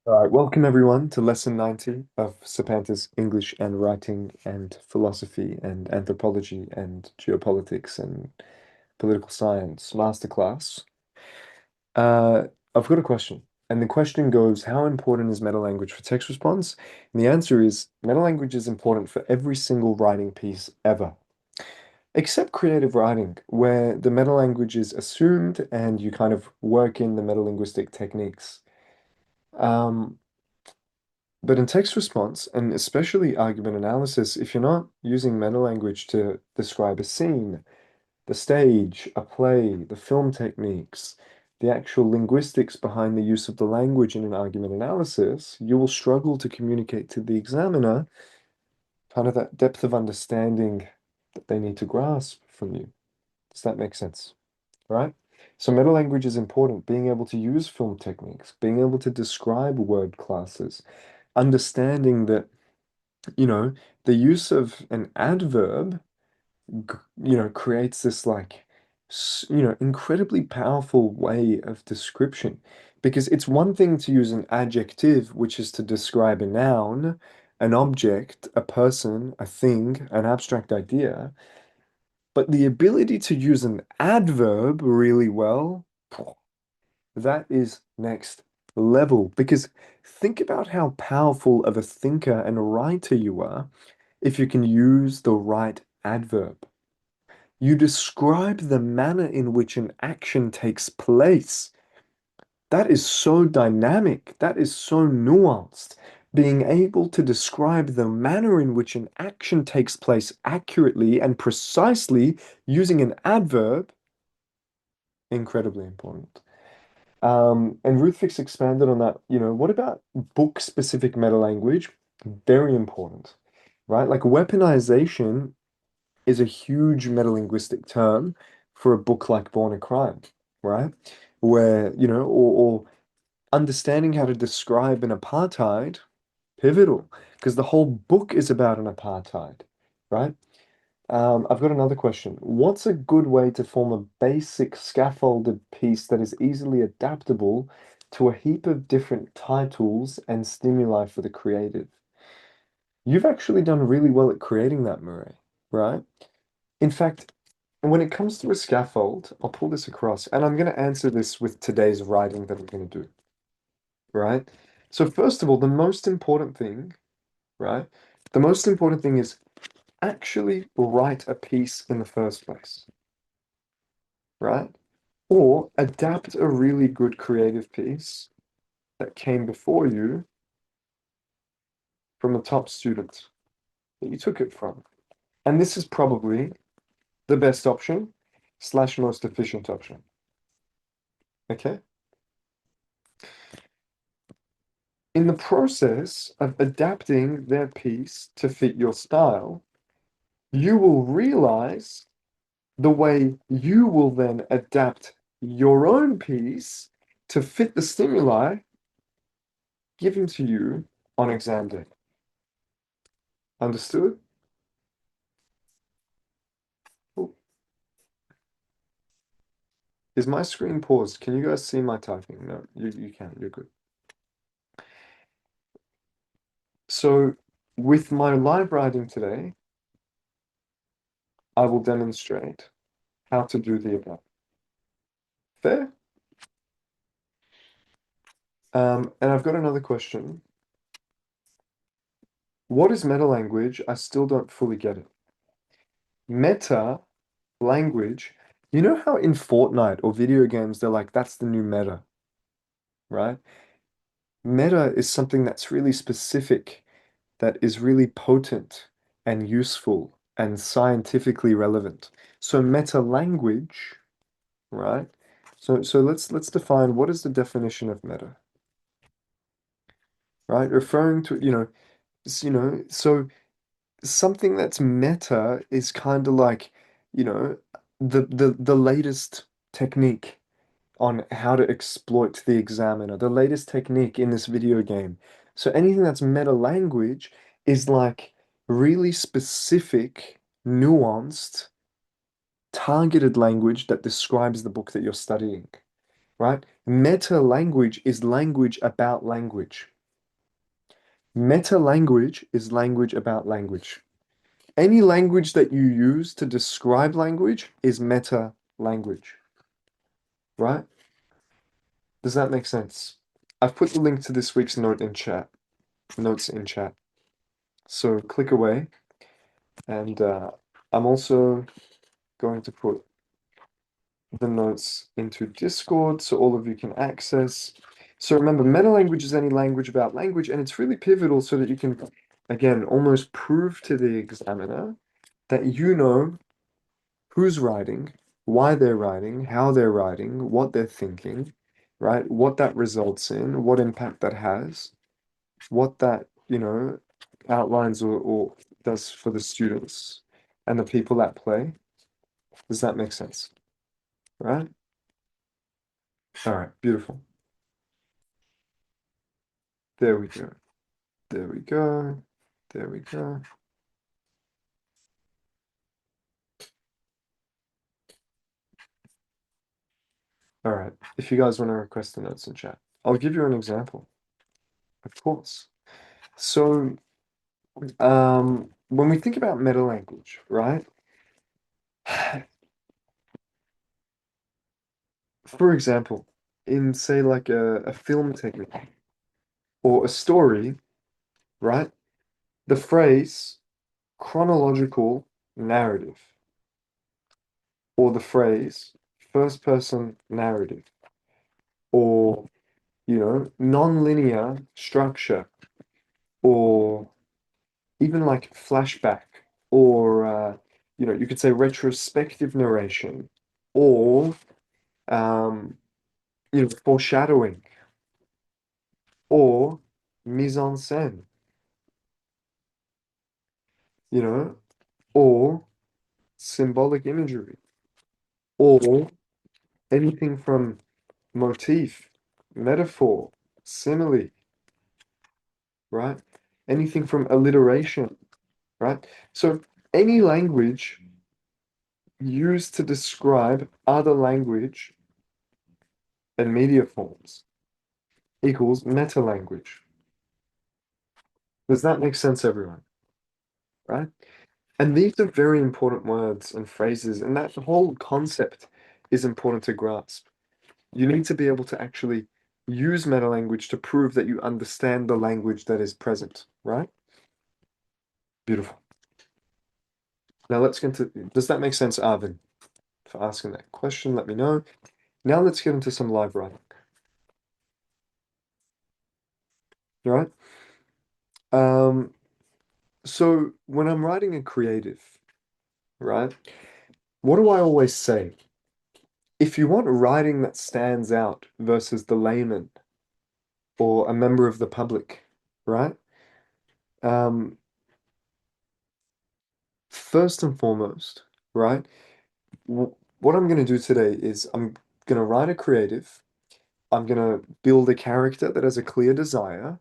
All right, welcome everyone to lesson 90 of Sapanta's English and Writing and Philosophy and Anthropology and Geopolitics and Political Science Masterclass. Uh, I've got a question, and the question goes, how important is meta language for text response? And the answer is, meta language is important for every single writing piece ever, except creative writing, where the meta language is assumed and you kind of work in the metalinguistic techniques. Um, But in text response, and especially argument analysis, if you're not using meta language to describe a scene, the stage, a play, the film techniques, the actual linguistics behind the use of the language in an argument analysis, you will struggle to communicate to the examiner kind of that depth of understanding that they need to grasp from you. Does that make sense? Right? So meta language is important, being able to use film techniques, being able to describe word classes, understanding that the use of an adverb, creates this like, incredibly powerful way of description. Because it's one thing to use an adjective, which is to describe a noun, an object, a person, a thing, an abstract idea. But the ability to use an adverb really well, that is next level. Because think about how powerful of a thinker and writer you are if you can use the right adverb. You describe the manner in which an action takes place. That is so dynamic. That is so nuanced. Being able to describe the manner in which an action takes place accurately and precisely using an adverb, incredibly important. And Ruth Fix expanded on that. What about book-specific meta language? Very important, right? Like weaponization is a huge metalinguistic term for a book like Born a Crime, right? Where, or understanding how to describe an apartheid, pivotal, because the whole book is about an apartheid, right? I've got another question. What's a good way to form a basic scaffolded piece that is easily adaptable to a heap of different titles and stimuli for the creative? You've actually done really well at creating that, Murray, right? In fact, when it comes to a scaffold, I'll pull this across, and I'm going to answer this with today's writing that I'm going to do, right? So first of all, the most important thing, right? The most important thing is actually write a piece in the first place, right? Or adapt a really good creative piece that came before you from the top student that you took it from. And this is probably the best option slash most efficient option. Okay? In the process of adapting their piece to fit your style, you will realize the way you will then adapt your own piece to fit the stimuli given to you on exam day. Understood? Oh, is my screen paused? Can you guys see my typing? No, you can. You're good. So, with my live writing today, I will demonstrate how to do the above. Fair? And I've got another question. What is meta language? I still don't fully get it. Meta language, you know how in Fortnite or video games, they're like, that's the new meta, right? Meta is something that's really specific, that is really potent and useful and scientifically relevant. So meta language, right? So let's define what is the definition of meta, right? Referring to, so something that's meta is kind of like, you know, the latest technique on how to exploit the examiner, the latest technique in this video game. So anything that's meta language is like really specific, nuanced, targeted language that describes the book that you're studying, right? Meta language is language about language. Meta language is language about language. Any language that you use to describe language is meta language, right? Does that make sense? I've put the link to this week's notes in chat. So click away, and I'm also going to put the notes into Discord so all of you can access. So remember, meta language is any language about language, and it's really pivotal so that you can, again, almost prove to the examiner that you know who's writing, why they're writing, how they're writing, what they're thinking, right? What that results in, what impact that has, what that, outlines or does for the students and the people at play. Does that make sense? Right? All right, beautiful. There we go. There we go. There we go. All right. If you guys want to request the notes in chat, I'll give you an example. Of course. So, when we think about meta language, right? For example, in say like a film technique or a story, right? The phrase chronological narrative or the phrase first person narrative or non-linear structure or even like flashback or you could say retrospective narration or um, foreshadowing or mise en scène, you know, or symbolic imagery or anything from motif, metaphor, simile, right? Anything from alliteration, right? So any language used to describe other language and media forms equals meta language. Does that make sense, everyone? Right? And these are very important words and phrases, and that whole concept is important to grasp. You need to be able to actually use meta language to prove that you understand the language that is present, right? Beautiful. Now let's get into, does that make sense, Arvin, for asking that question? Let me know. Now let's get into some live writing. All right? Um, so when I'm writing a creative, right, what do I always say? If you want writing that stands out versus the layman or a member of the public, right? Um, First and foremost, right? What I'm going to do today is I'm going to write a creative. I'm going to build a character that has a clear desire.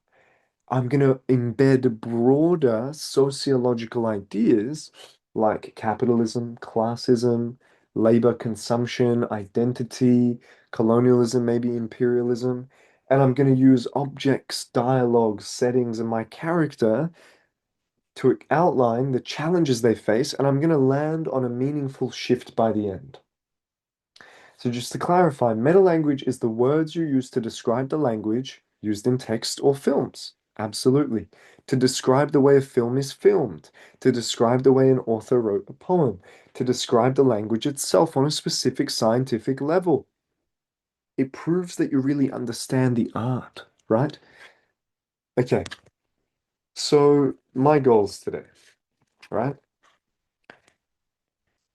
I'm going to embed broader sociological ideas like capitalism, classism, labor consumption, identity, colonialism, maybe imperialism. And I'm going to use objects, dialogues, settings, and my character to outline the challenges they face. And I'm going to land on a meaningful shift by the end. So just to clarify, meta-language is the words you use to describe the language used in text or films. Absolutely. To describe the way a film is filmed, to describe the way an author wrote a poem, to describe the language itself on a specific scientific level. It proves that you really understand the art, right? Okay, so my goals today, right?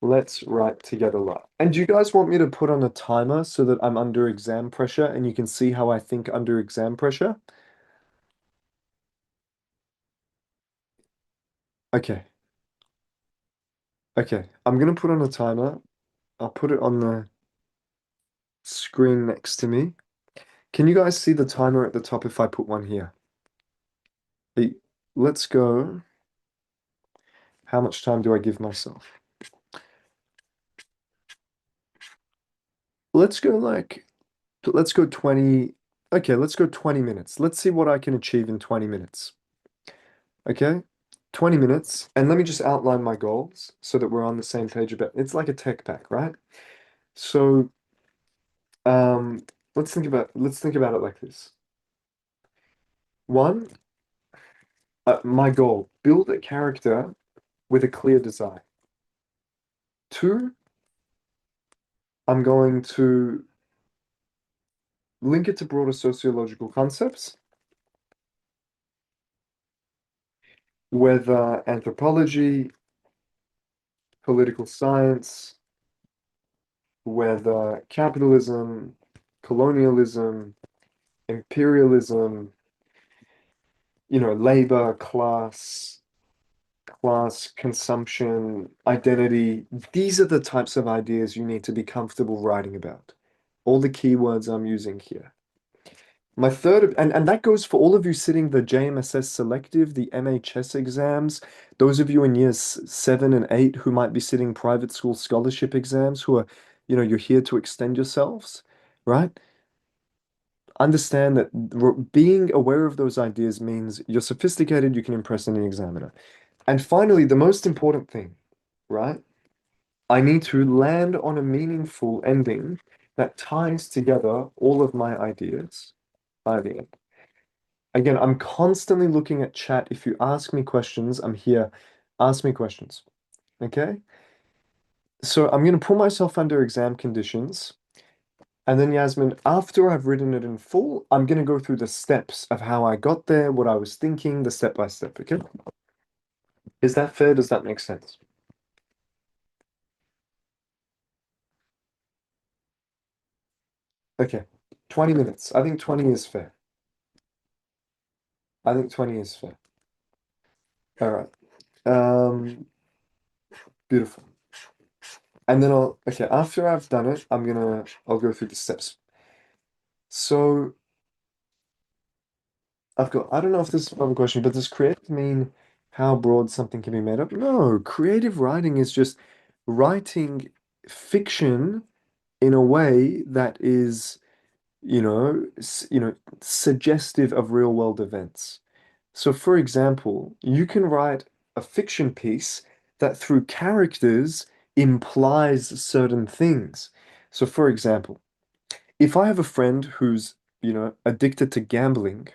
Let's write together lot. And do you guys want me to put on a timer so that I'm under exam pressure and you can see how I think under exam pressure? Okay. Okay. I'm gonna put on a timer. I'll put it on the screen next to me. Can you guys see the timer at the top if I put one here? Hey, let's go. How much time do I give myself? Let's go let's go 20. Okay, let's go 20 minutes. Let's see what I can achieve in 20 minutes. Okay? 20 minutes. And let me just outline my goals so that we're on the same page about it's like a tech pack, right? So, um, let's think about it like this. One, my goal, build a character with a clear design. Two, I'm going to link it to broader sociological concepts, whether anthropology, political science, whether capitalism, colonialism, imperialism, labor, class, consumption, identity. These are the types of ideas you need to be comfortable writing about. All the keywords I'm using here. My third, and that goes for all of you sitting the JMSS selective, the MHS exams, those of you in years 7 and 8 who might be sitting private school scholarship exams, who are, you're here to extend yourselves, right? Understand that being aware of those ideas means you're sophisticated, you can impress any examiner. And finally, the most important thing, right? I need to land on a meaningful ending that ties together all of my ideas by the end. Again, I'm constantly looking at chat. If you ask me questions, I'm here. Ask me questions. Okay? So I'm going to put myself under exam conditions. And then, Yasmin, after I've written it in full, I'm going to go through the steps of how I got there, what I was thinking, the step by step. Okay? Is that fair? Does that make sense? Okay. 20 minutes. I think 20 is fair. I think 20 is fair. All right. Beautiful. And then okay, after I've done it, I'll go through the steps. So I don't know if this is a proper question, but does creative mean how broad something can be made up? No, creative writing is just writing fiction in a way that is, suggestive of real world events. So, for example, you can write a fiction piece that through characters implies certain things. So, for example, if I have a friend who's, addicted to gambling,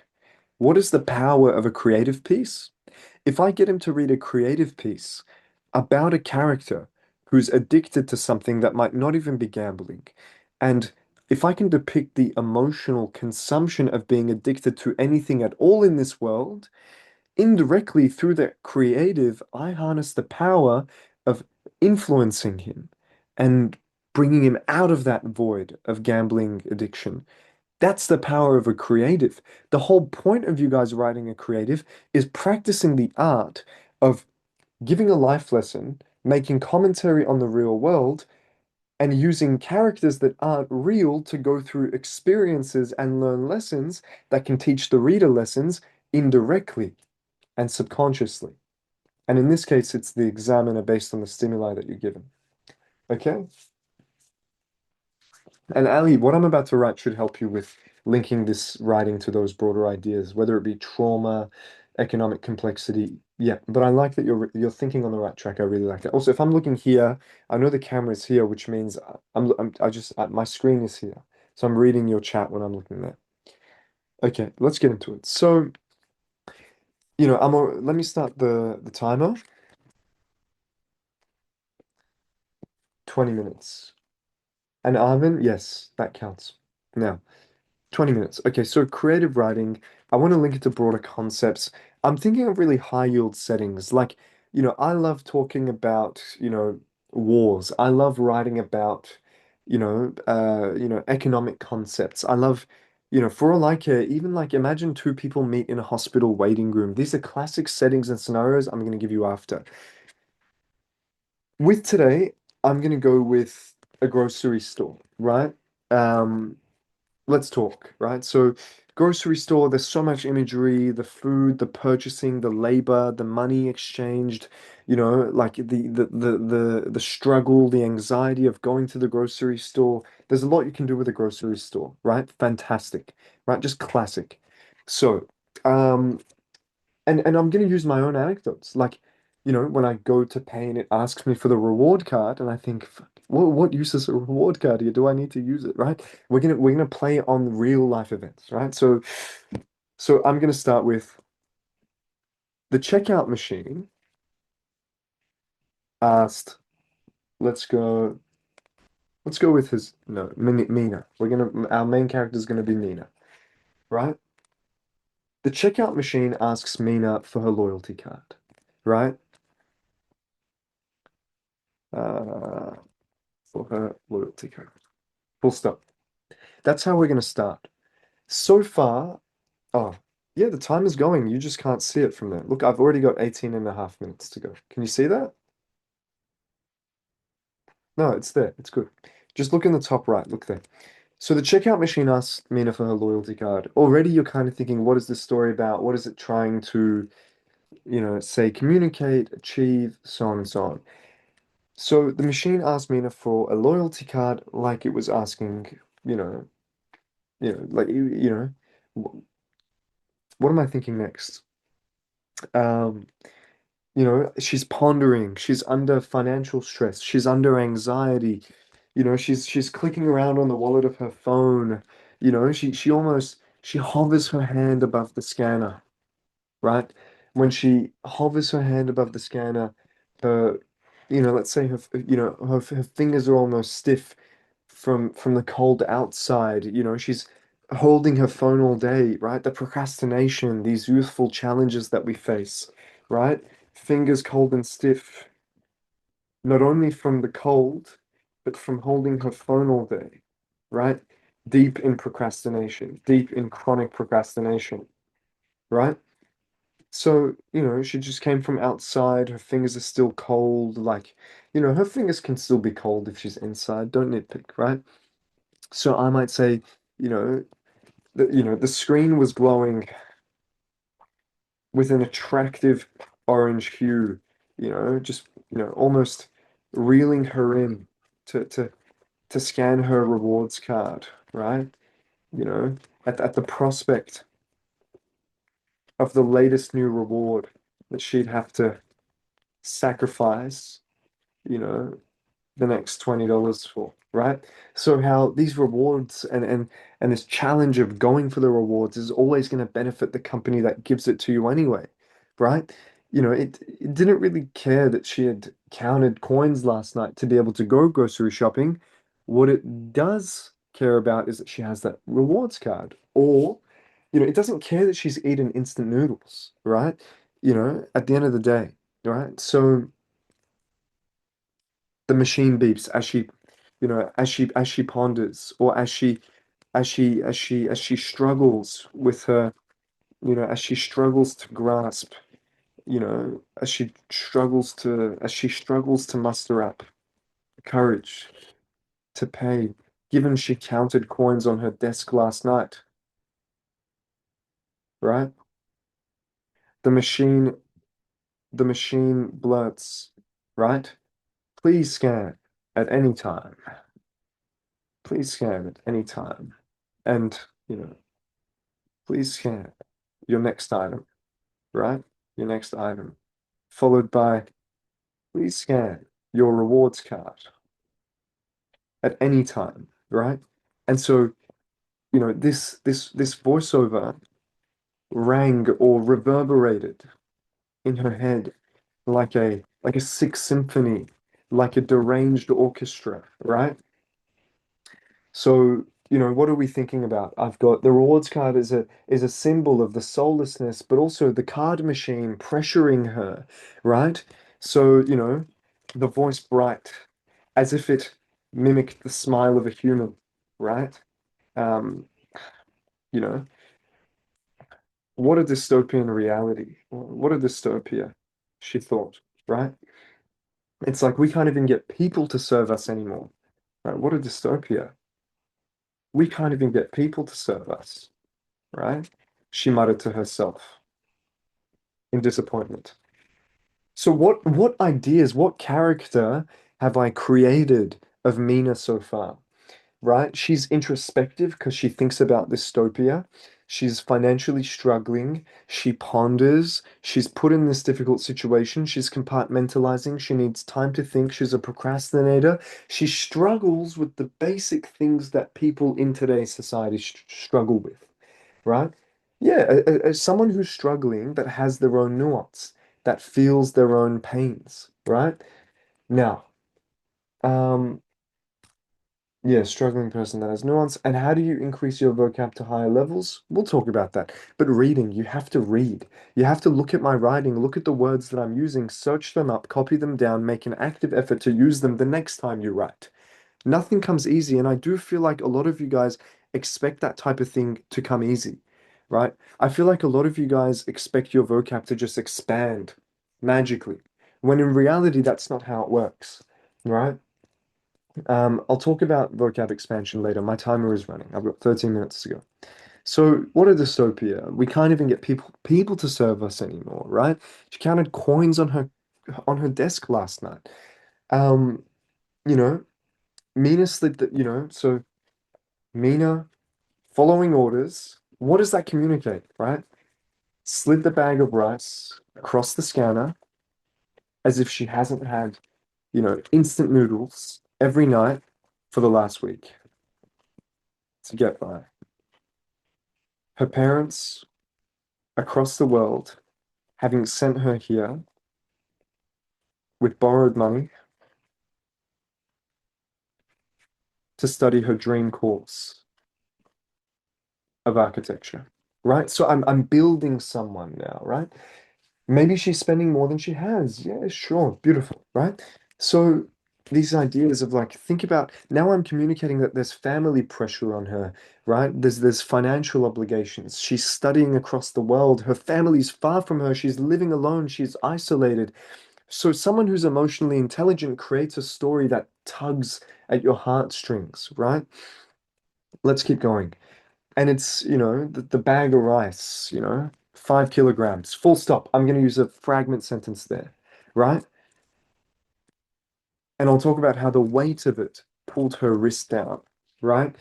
what is the power of a creative piece? If I get him to read a creative piece about a character who's addicted to something that might not even be gambling, and if I can depict the emotional consumption of being addicted to anything at all in this world, indirectly through that creative, I harness the power of influencing him and bringing him out of that void of gambling addiction. That's the power of a creative. The whole point of you guys writing a creative is practicing the art of giving a life lesson, making commentary on the real world, and using characters that aren't real to go through experiences and learn lessons that can teach the reader lessons indirectly and subconsciously. And in this case, it's the examiner based on the stimuli that you're given. Okay? And Ali, what I'm about to write should help you with linking this writing to those broader ideas, whether it be trauma, economic complexity. Yeah, but I like that you're thinking on the right track. I really like that. Also, if I'm looking here, I know the camera is here, which means my screen is here. So I'm reading your chat when I'm looking there. Okay, let's get into it. So, let me start the timer. 20 minutes. And Arvin, yes, that counts. Now, 20 minutes. Okay, so creative writing, I want to link it to broader concepts. I'm thinking of really high yield settings. Like, I love talking about, wars. I love writing about, economic concepts. I love, for all I care, even like imagine two people meet in a hospital waiting room. These are classic settings and scenarios I'm going to give you after. With today, I'm going to go with a grocery store, right? Um, let's talk, right? So, grocery store, there's so much imagery, the food, the purchasing, the labor, the money exchanged, like the struggle, the anxiety of going to the grocery store. There's a lot you can do with a grocery store, right? Fantastic, right? Just classic. So, um, and I'm gonna use my own anecdotes. Like, when I go to pay and it asks me for the reward card, and I think, "Fuck, what use is a reward card here? Do I need to use it?" Right? We're gonna play on real life events, right? So I'm gonna start with the checkout machine asked, let's go let's go with his no, Mina. Our main character is gonna be Mina, right? The checkout machine asks Mina for her loyalty card, right? Uh, for her loyalty card. Full stop. That's how we're gonna start. So far, oh, yeah, the time is going. You just can't see it from there. Look, I've already got 18 and a half minutes to go. Can you see that? No, it's there. It's good. Just look in the top right. Look there. So the checkout machine asks Mina for her loyalty card. Already you're kind of thinking, what is this story about? What is it trying to, say, communicate, achieve, so on and so on. So the machine asked Mina for a loyalty card like it was asking, you know, like what am I thinking next? Um, she's pondering, she's under financial stress, she's under anxiety, she's clicking around on the wallet of her phone, she hovers her hand above the scanner, right? When she hovers her hand above the scanner, her, let's say her fingers are almost stiff from the cold outside. She's holding her phone all day, right? The procrastination, these youthful challenges that we face, right? Fingers cold and stiff, not only from the cold, but from holding her phone all day, right? Deep in procrastination, deep in chronic procrastination, right? So, she just came from outside. Her fingers are still cold. Like, her fingers can still be cold if she's inside. Don't nitpick, right? So I might say, you know, the screen was glowing with an attractive orange hue, just, almost reeling her in to to to scan her rewards card, right? You know, at the prospect of the latest new reward that she'd have to sacrifice, you know, the next $20 for, right? So how these rewards and this challenge of going for the rewards is always going to benefit the company that gives it to you anyway, right? It didn't really care that she had counted coins last night to be able to go grocery shopping. What it does care about is that she has that rewards card, or, it doesn't care that she's eaten instant noodles, right? At the end of the day, right? So the machine beeps as she ponders, or as she struggles with her, as she struggles to grasp, as she struggles to muster up courage to pay, given she counted coins on her desk last night, right? The machine the machine blurts, right? Please scan at any time. Please scan at any time. And, you know, please scan your next item, right? Your next item, followed by please scan your rewards card at any time, right? And so, this voiceover rang or reverberated in her head like a sick symphony, like a deranged orchestra, right? So, what are we thinking about? I've got the rewards card is a symbol of the soullessness, but also the card machine pressuring her, right? So, the voice bright, as if it mimicked the smile of a human, right? Um, you know, what a dystopian reality. What a dystopia, she thought, right? It's like we can't even get people to serve us anymore. Right? What a dystopia. We can't even get people to serve us. Right? She muttered to herself in disappointment. So what ideas, what character have I created of Mina so far? Right? She's introspective because she thinks about dystopia. She's financially struggling. She ponders. She's put in this difficult situation. She's compartmentalizing. She needs time to think. She's a procrastinator. She struggles with the basic things that people in today's society struggle with, right? Yeah, as someone who's struggling that has their own nuance, that feels their own pains, right? Now, um, yeah, struggling person that has nuance. And how do you increase your vocab to higher levels? We'll talk about that. But reading, you have to read. You have to look at my writing, look at the words that I'm using, search them up, copy them down, make an active effort to use them the next time you write. Nothing comes easy, and I do feel like a lot of you guys expect that type of thing to come easy, right? I feel like a lot of you guys expect your vocab to just expand magically, when in reality, that's not how it works, right? I'll talk about vocab expansion later. My timer is running. I've got 13 minutes to go. So, what a dystopia. We can't even get people to serve us anymore, right? She counted coins on her desk last night. Um, you know, Mina slid so Mina following orders. What does that communicate, right? Slid the bag of rice across the scanner as if she hasn't had, instant noodles every night for the last week to get by. Her parents across the world having sent her here with borrowed money to study her dream course of architecture, right? So I'm building someone now, right? Maybe she's spending more than she has. Yeah, sure. Beautiful, right? So these ideas of like, think about now I'm communicating that there's family pressure on her, right? There's financial obligations. She's studying across the world. Her family's far from her. She's living alone. She's isolated. So someone who's emotionally intelligent creates a story that tugs at your heartstrings, right? Let's keep going. And it's, the bag of rice, 5 kilograms, full stop. I'm going to use a fragment sentence there, right? And I'll talk about how the weight of it pulled her wrist down, right?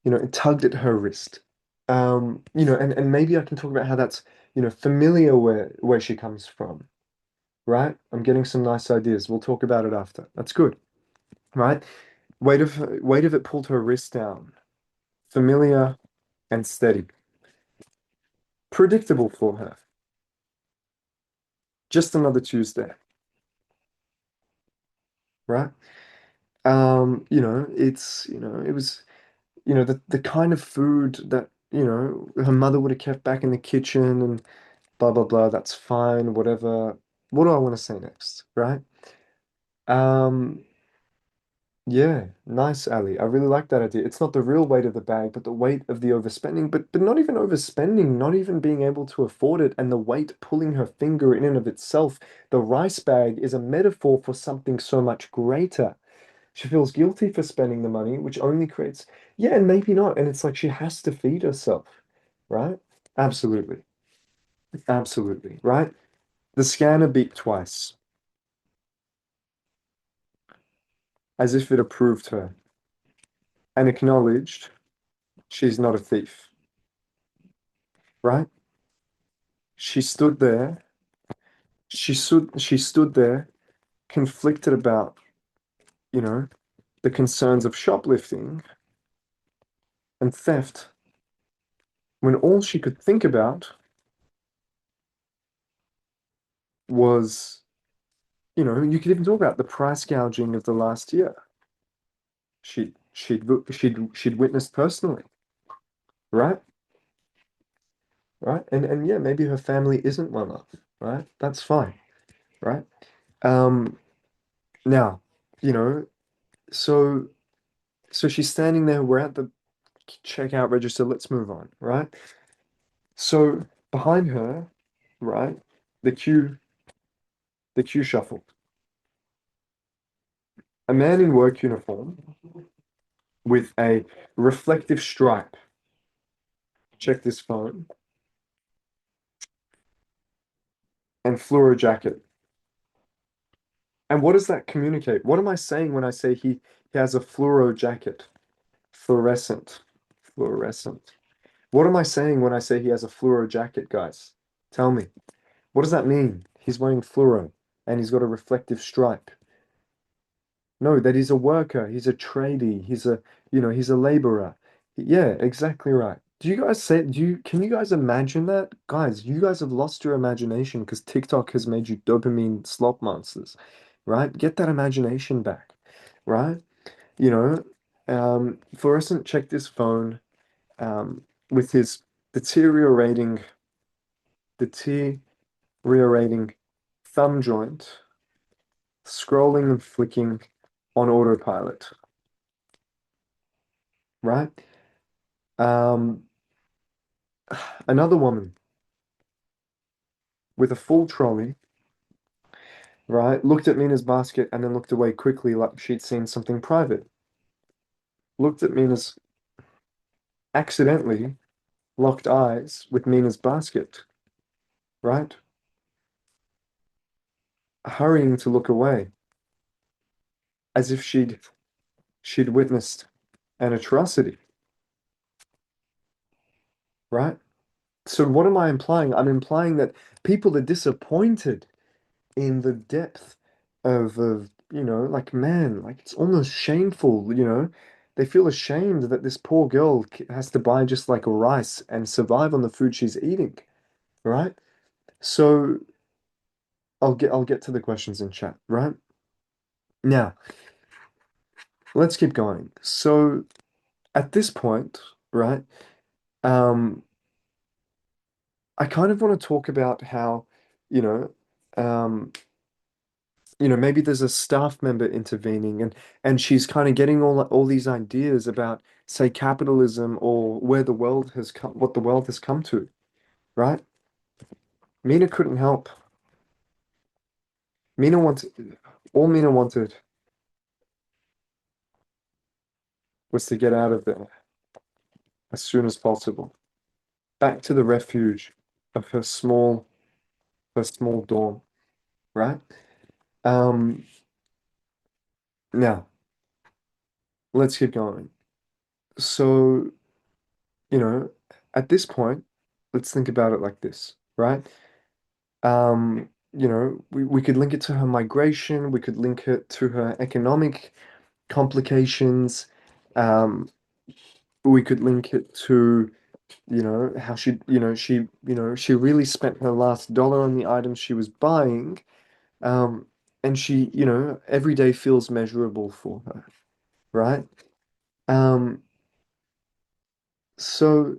It tugged at her wrist. And maybe I can talk about how that's, familiar where she comes from, right? I'm getting some nice ideas. We'll talk about it after. That's good, right? Weight of it pulled her wrist down. Familiar and steady. Predictable for her. Just another Tuesday, right? It was, the kind of food that, her mother would have kept back in the kitchen and blah blah blah. That's fine, whatever. What do I want to say next, right? Um, yeah, nice, Ali. I really like that idea. It's not the real weight of the bag, but the weight of the overspending, but not even overspending, not even being able to afford it, and the weight pulling her finger in and of itself. The rice bag is a metaphor for something so much greater. She feels guilty for spending the money, which only creates, yeah, and maybe not. And it's like she has to feed herself, right? Absolutely. Absolutely, right? The scanner beeped twice, as if it approved her, and acknowledged she's not a thief, right? She stood there. She stood there, conflicted about, you know, the concerns of shoplifting and theft, when all she could think about was, you could even talk about the price gouging of the last year. She'd witnessed personally, right? Right? And yeah, maybe her family isn't well off, right? That's fine, right? Um, now, you know, so she's standing there, we're at the checkout register, let's move on, right? So behind her, right, the queue, the queue shuffled. A man in work uniform with a reflective stripe. Check this phone. And fluoro jacket. And what does that communicate? What am I saying when I say he has a fluoro jacket? Fluorescent. Fluorescent. What am I saying when I say he has a fluoro jacket, guys? Tell me. What does that mean? He's wearing fluoro and he's got a reflective stripe. No, that he's a worker, he's a tradie, he's a laborer. Yeah, exactly right. Can you guys imagine that? Guys, you guys have lost your imagination because TikTok has made you dopamine slot monsters, right? Get that imagination back, right? You know, Fluorescent checked his phone, with his deteriorating, deteriorating thumb joint, scrolling and flicking on autopilot, right? Um, Another woman with a full trolley, right, looked at Mina's basket and then looked away quickly like she'd seen something private. Looked at Mina's, accidentally locked eyes with Mina's basket, right? Hurrying to look away, as if she'd witnessed an atrocity, right? So what am I implying? I'm implying that people are disappointed in the depth of like, man, like it's almost shameful. They feel ashamed that this poor girl has to buy just like rice and survive on the food she's eating, right? So I'll get to the questions in chat, right? Now, let's keep going. So at this point, right, um, I kind of want to talk about how, you know, um, maybe there's a staff member intervening and she's kind of getting all these ideas about, say, capitalism or where the world has come, what the world has come to, right? Mina couldn't help. Mina wanted, all Mina wanted was to get out of there as soon as possible, back to the refuge of her small dorm, right? Um, Now let's keep going. So, you know, at this point, let's think about it like this, right? We could link it to her migration, we could link it to her economic complications, um, we could link it to, how she really spent her last dollar on the items she was buying, um, and every day feels measurable for her, right? Um, so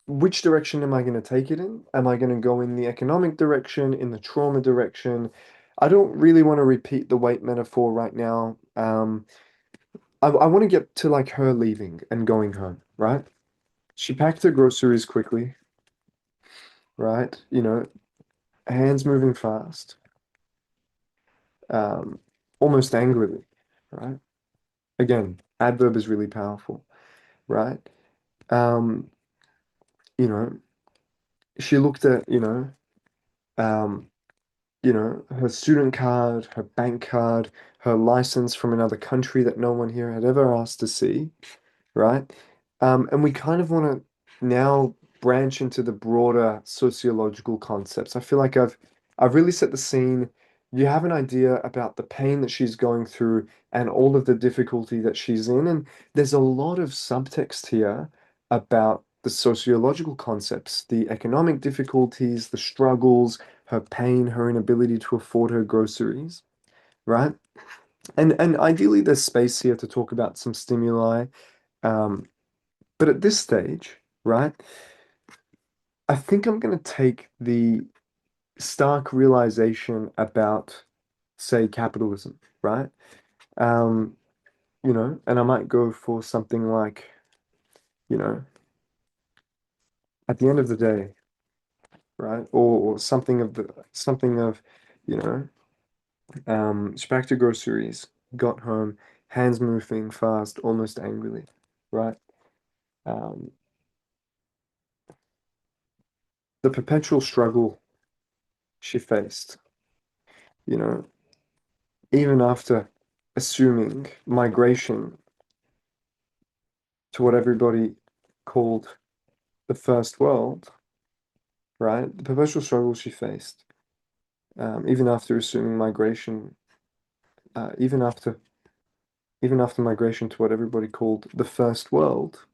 which direction am I going to take it in? Am I going to go in the economic direction, in the trauma direction? I don't really want to repeat the weight metaphor right now. I want to get to like her leaving and going home, right? She packed her groceries quickly, right? Hands moving fast, um, almost angrily, right? Again, adverb is really powerful, right? Um, you know, she looked at, um, her student card, her bank card, her license from another country that no one here had ever asked to see, right? And we kind of want to now branch into the broader sociological concepts. I feel like I've really set the scene. You have an idea about the pain that she's going through and all of the difficulty that she's in, and there's a lot of subtext here about the sociological concepts, the economic difficulties, the struggles, her pain, her inability to afford her groceries, right? And ideally there's space here to talk about some stimuli. Um, but at this stage, right, I think I'm going to take the stark realization about, say, capitalism, right? Um, and I might go for something like, you know, at the end of the day, right? Or something of, you know, she packed her groceries, got home, hands moving fast, almost angrily, right? Um, the perpetual struggle she faced, you know, even after assuming migration to what everybody called the First World, right? The perpetual struggle she faced, even after assuming migration, uh, even after even after migration to what everybody called the First World,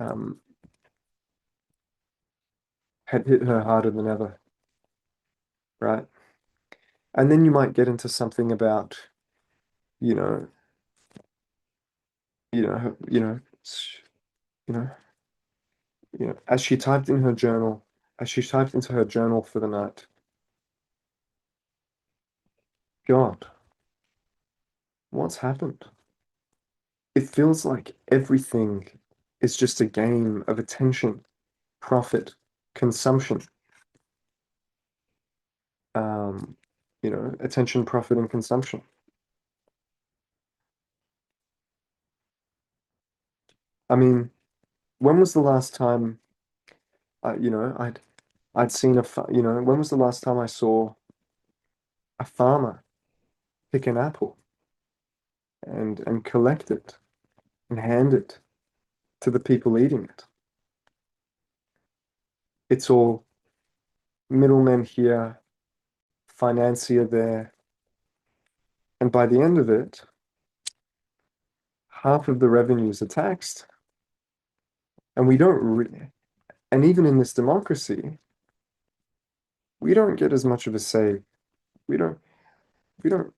um, had hit her harder than ever, right? And then you might get into something about, you know, you know, you know, as she typed in her journal, as she typed into her journal for the night, God, what's happened? It feels like everything is just a game of attention, profit, consumption. Um, attention, profit, and consumption. I mean, when was the last time, I'd seen when was the last time I saw a farmer pick an apple and collect it and hand it to the people eating it? It's all middlemen here, financier there, and by the end of it, half of the revenues are taxed, and we don't really, and even in this democracy, we don't get as much of a say. We don't, we don't,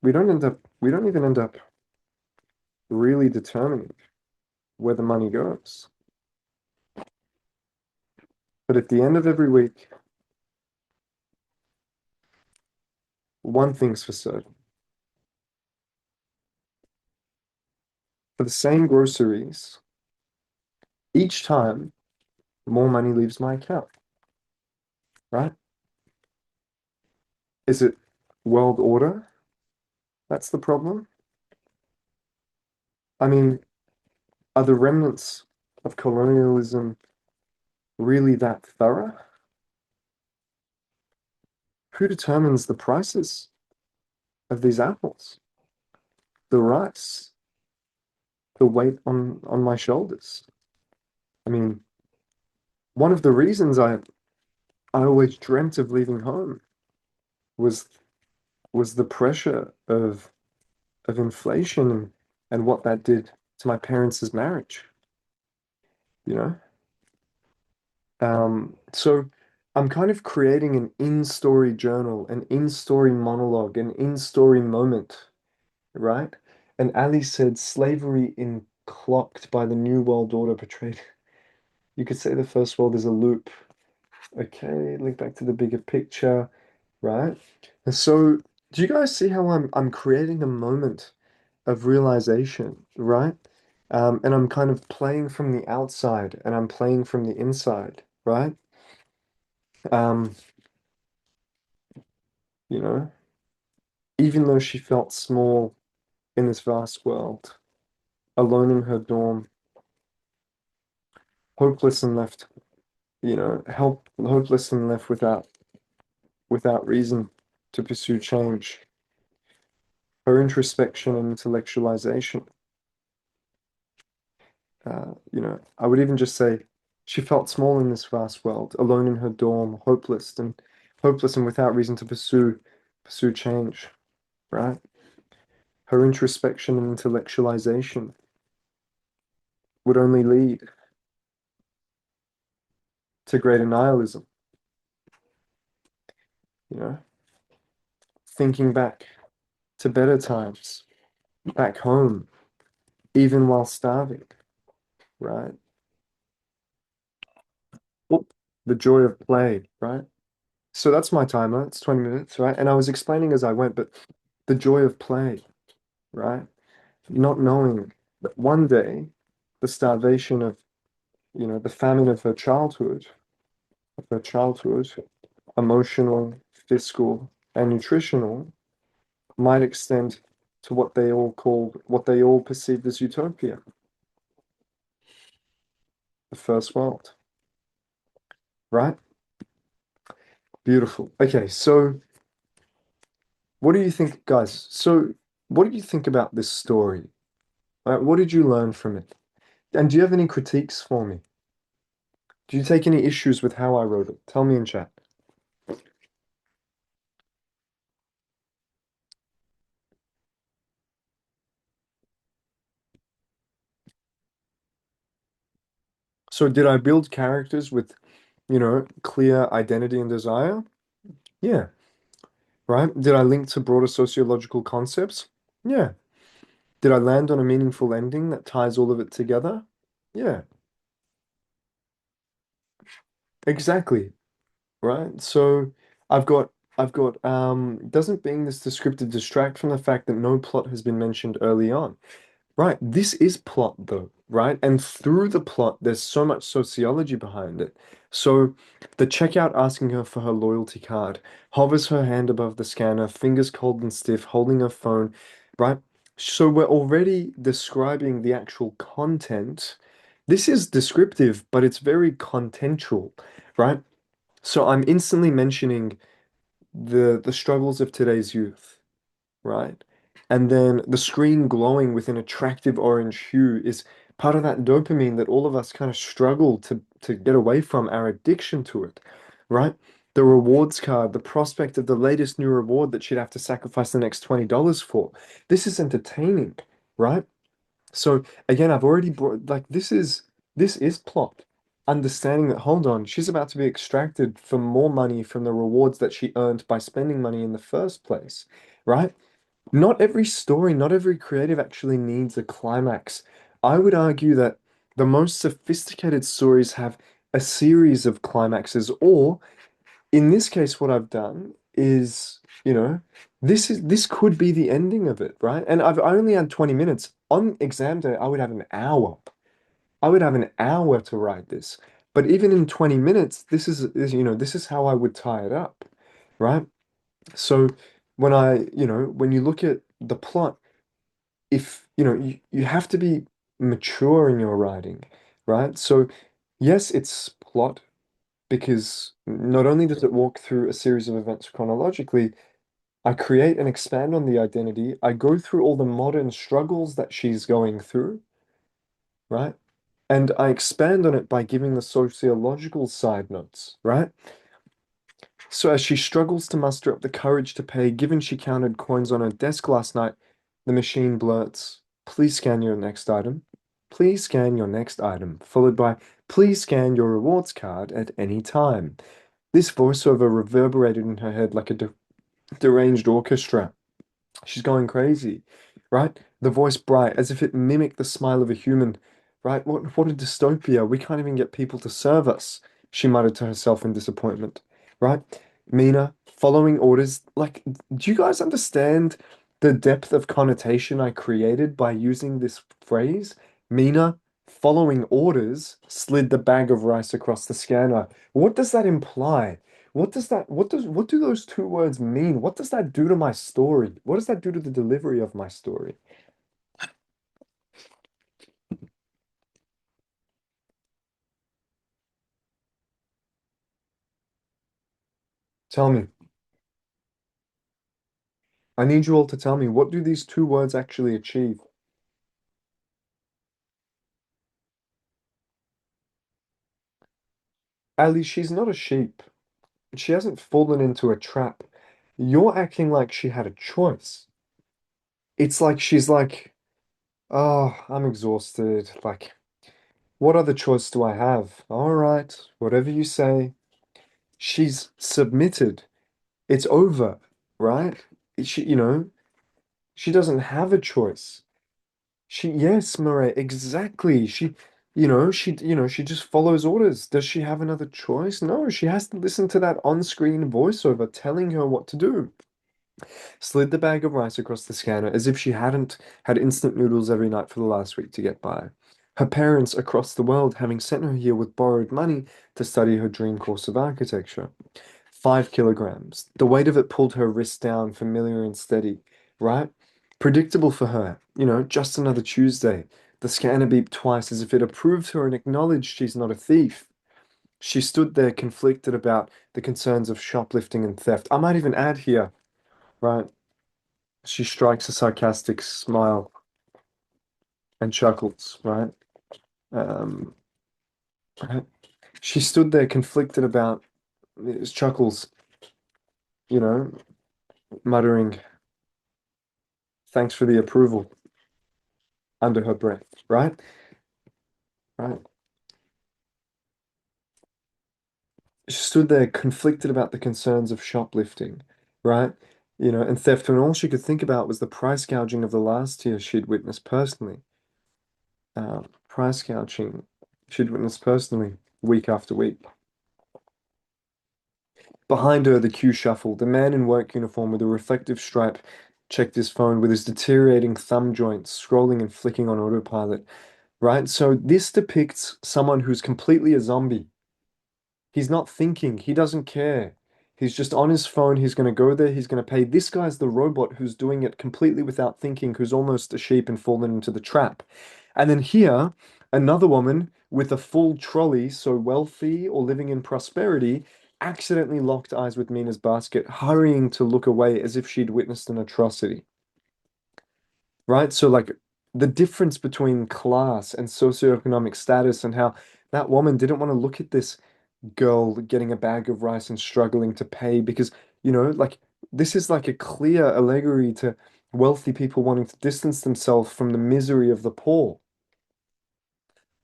we don't even end up really determining where the money goes. But at the end of every week, one thing's for certain. For the same groceries, each time more money leaves my account, right? Is it world order? That's the problem. I mean, are the remnants of colonialism really that thorough? Who determines the prices of these apples? The rice, the weight on my shoulders. I mean, one of the reasons I always dreamt of leaving home was was the pressure of inflation and what that did to my parents' marriage, you know? So I'm kind of creating an in-story journal, an in-story monologue, an in-story moment, right? And Ali said slavery in clocked by the New World Order portrayed. You could say the first world is a loop. Okay, link back to the bigger picture, right? And so do you guys see how I'm creating a moment of realization, right? And I'm kind of playing from the outside and I'm playing from the inside, right? Um, you know, even though she felt small in this vast world, alone in her dorm, hopeless and left, hopeless and left without reason to pursue change. Her introspection and intellectualization, I would even just say she felt small in this vast world, alone in her dorm, hopeless and without reason to pursue change, right? Her introspection and intellectualization would only lead to greater nihilism, you know, thinking back to better times, back home, even while starving, right? Well, the joy of play, right? So that's my timer. It's 20 minutes, right? And I was explaining as I went, but the joy of play, right? Not knowing that one day the starvation of, the famine of her childhood, emotional, physical, and nutritional, might extend to what they all perceived as utopia, the first world, right? Beautiful. Okay, so what do you think, guys? So, what do you think about this story? What did you learn from it? And do you have any critiques for me? Do you take any issues with how I wrote it? Tell me in chat. So did I build characters with, clear identity and desire? Yeah, right? Did I link to broader sociological concepts? Yeah. Did I land on a meaningful ending that ties all of it together? Yeah, exactly. Right? So I've got doesn't being this descriptive distract from the fact that no plot has been mentioned early on? Right. This is plot though, right? And through the plot, there's so much sociology behind it. So the checkout asking her for her loyalty card, hovers her hand above the scanner, fingers cold and stiff, holding her phone, right? So we're already describing the actual content. This is descriptive, but it's very contentual, right? So I'm instantly mentioning the struggles of today's youth, right? And then the screen glowing with an attractive orange hue is part of that dopamine that all of us kind of struggle to get away from our addiction to it, right? The rewards card, the prospect of the latest new reward that she'd have to sacrifice the next $20 for. This is entertaining, right? So again, I've already brought like this is plot. Understanding that, hold on, she's about to be extracted for more money from the rewards that she earned by spending money in the first place, right? Not every story, not every creative actually needs a climax. I would argue that the most sophisticated stories have a series of climaxes, or in this case, what I've done is, this could be the ending of it, right? And I only had 20 minutes. On exam day, I would have an hour. I would have an hour to write this. But even in 20 minutes, this is how I would tie it up, right? So when you look at the plot, if, you have to be mature in your writing, right? So yes, it's plot because not only does it walk through a series of events chronologically, I create and expand on the identity. I go through all the modern struggles that she's going through, right? And I expand on it by giving the sociological side notes, right? So as she struggles to muster up the courage to pay, given she counted coins on her desk last night, the machine blurts, "Please scan your next item. Please scan your next item," followed by, "Please scan your rewards card at any time." This voiceover reverberated in her head like a deranged orchestra. She's going crazy, right? The voice bright, as if it mimicked the smile of a human, right? What a dystopia. We can't even get people to serve us, she muttered to herself in disappointment, right? Mina, following orders, like, do you guys understand the depth of connotation I created by using this phrase? Mina, following orders, slid the bag of rice across the scanner. What does that imply? What do those two words mean? What does that do to my story? What does that do to the delivery of my story? Tell me. I need you all to tell me, what do these two words actually achieve? Ali, she's not a sheep. She hasn't fallen into a trap. You're acting like she had a choice. It's like she's like, "Oh, I'm exhausted. Like, what other choice do I have? All right, whatever you say." She's submitted. It's over, right? She doesn't have a choice. Yes, Murray, exactly. She just follows orders. Does she have another choice? No, she has to listen to that on-screen voiceover telling her what to do. Slid the bag of rice across the scanner as if she hadn't had instant noodles every night for the last week to get by. Her parents across the world having sent her here with borrowed money to study her dream course of architecture. 5 kilograms. The weight of it pulled her wrist down, familiar and steady, right? Predictable for her, just another Tuesday. The scanner beeped twice as if it approved her and acknowledged she's not a thief. She stood there conflicted about the concerns of shoplifting and theft. I might even add here, right? She strikes a sarcastic smile and chuckles, right? Um, right? She stood there conflicted about Chuckles, you know, muttering, thanks for the approval under her breath, right? Right. She stood there conflicted about the concerns of shoplifting, right? And theft, and all she could think about was the price gouging of the last year she'd witnessed personally. Price gouging she'd witnessed personally week after week. Behind her, the queue shuffled. The man in work uniform with a reflective stripe checked his phone with his deteriorating thumb joints, scrolling and flicking on autopilot, right? So this depicts someone who's completely a zombie. He's not thinking. He doesn't care. He's just on his phone. He's going to go there. He's going to pay. This guy's the robot who's doing it completely without thinking, who's almost a sheep and fallen into the trap. And then here, another woman with a full trolley, so wealthy or living in prosperity, accidentally locked eyes with Mina's basket, hurrying to look away as if she'd witnessed an atrocity. Right? So, like, the difference between class and socioeconomic status, and how that woman didn't want to look at this girl getting a bag of rice and struggling to pay because, like, this is like a clear allegory to wealthy people wanting to distance themselves from the misery of the poor.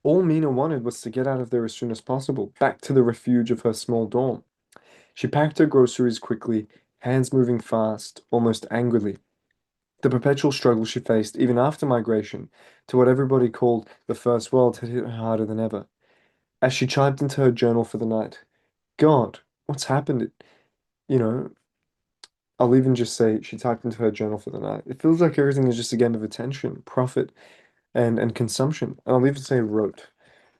All Mina wanted was to get out of there as soon as possible, back to the refuge of her small dorm. She packed her groceries quickly, hands moving fast, almost angrily. The perpetual struggle she faced, even after migration, to what everybody called the First World had hit her harder than ever. As she chimed into her journal for the night, God, what's happened? You know, I'll even just say she typed into her journal for the night. It feels like everything is just a game of attention, profit, and consumption. And I'll even say wrote.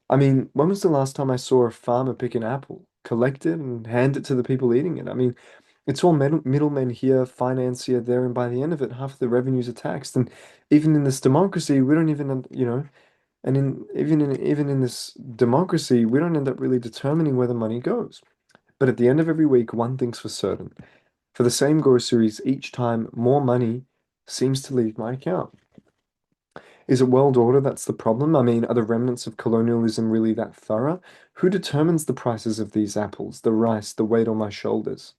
I mean, when was the last time I saw a farmer pick an apple, collect it, and hand it to the people eating it? I mean, it's all middlemen here, financier there, and by the end of it, half of the revenues are taxed. And even in this democracy, we don't even, and even in this democracy, we don't end up really determining where the money goes. But at the end of every week, one thing's for certain. For the same groceries each time, more money seems to leave my account. Is it world order that's the problem? I mean, are the remnants of colonialism really that thorough? Who determines the prices of these apples, the rice, the weight on my shoulders?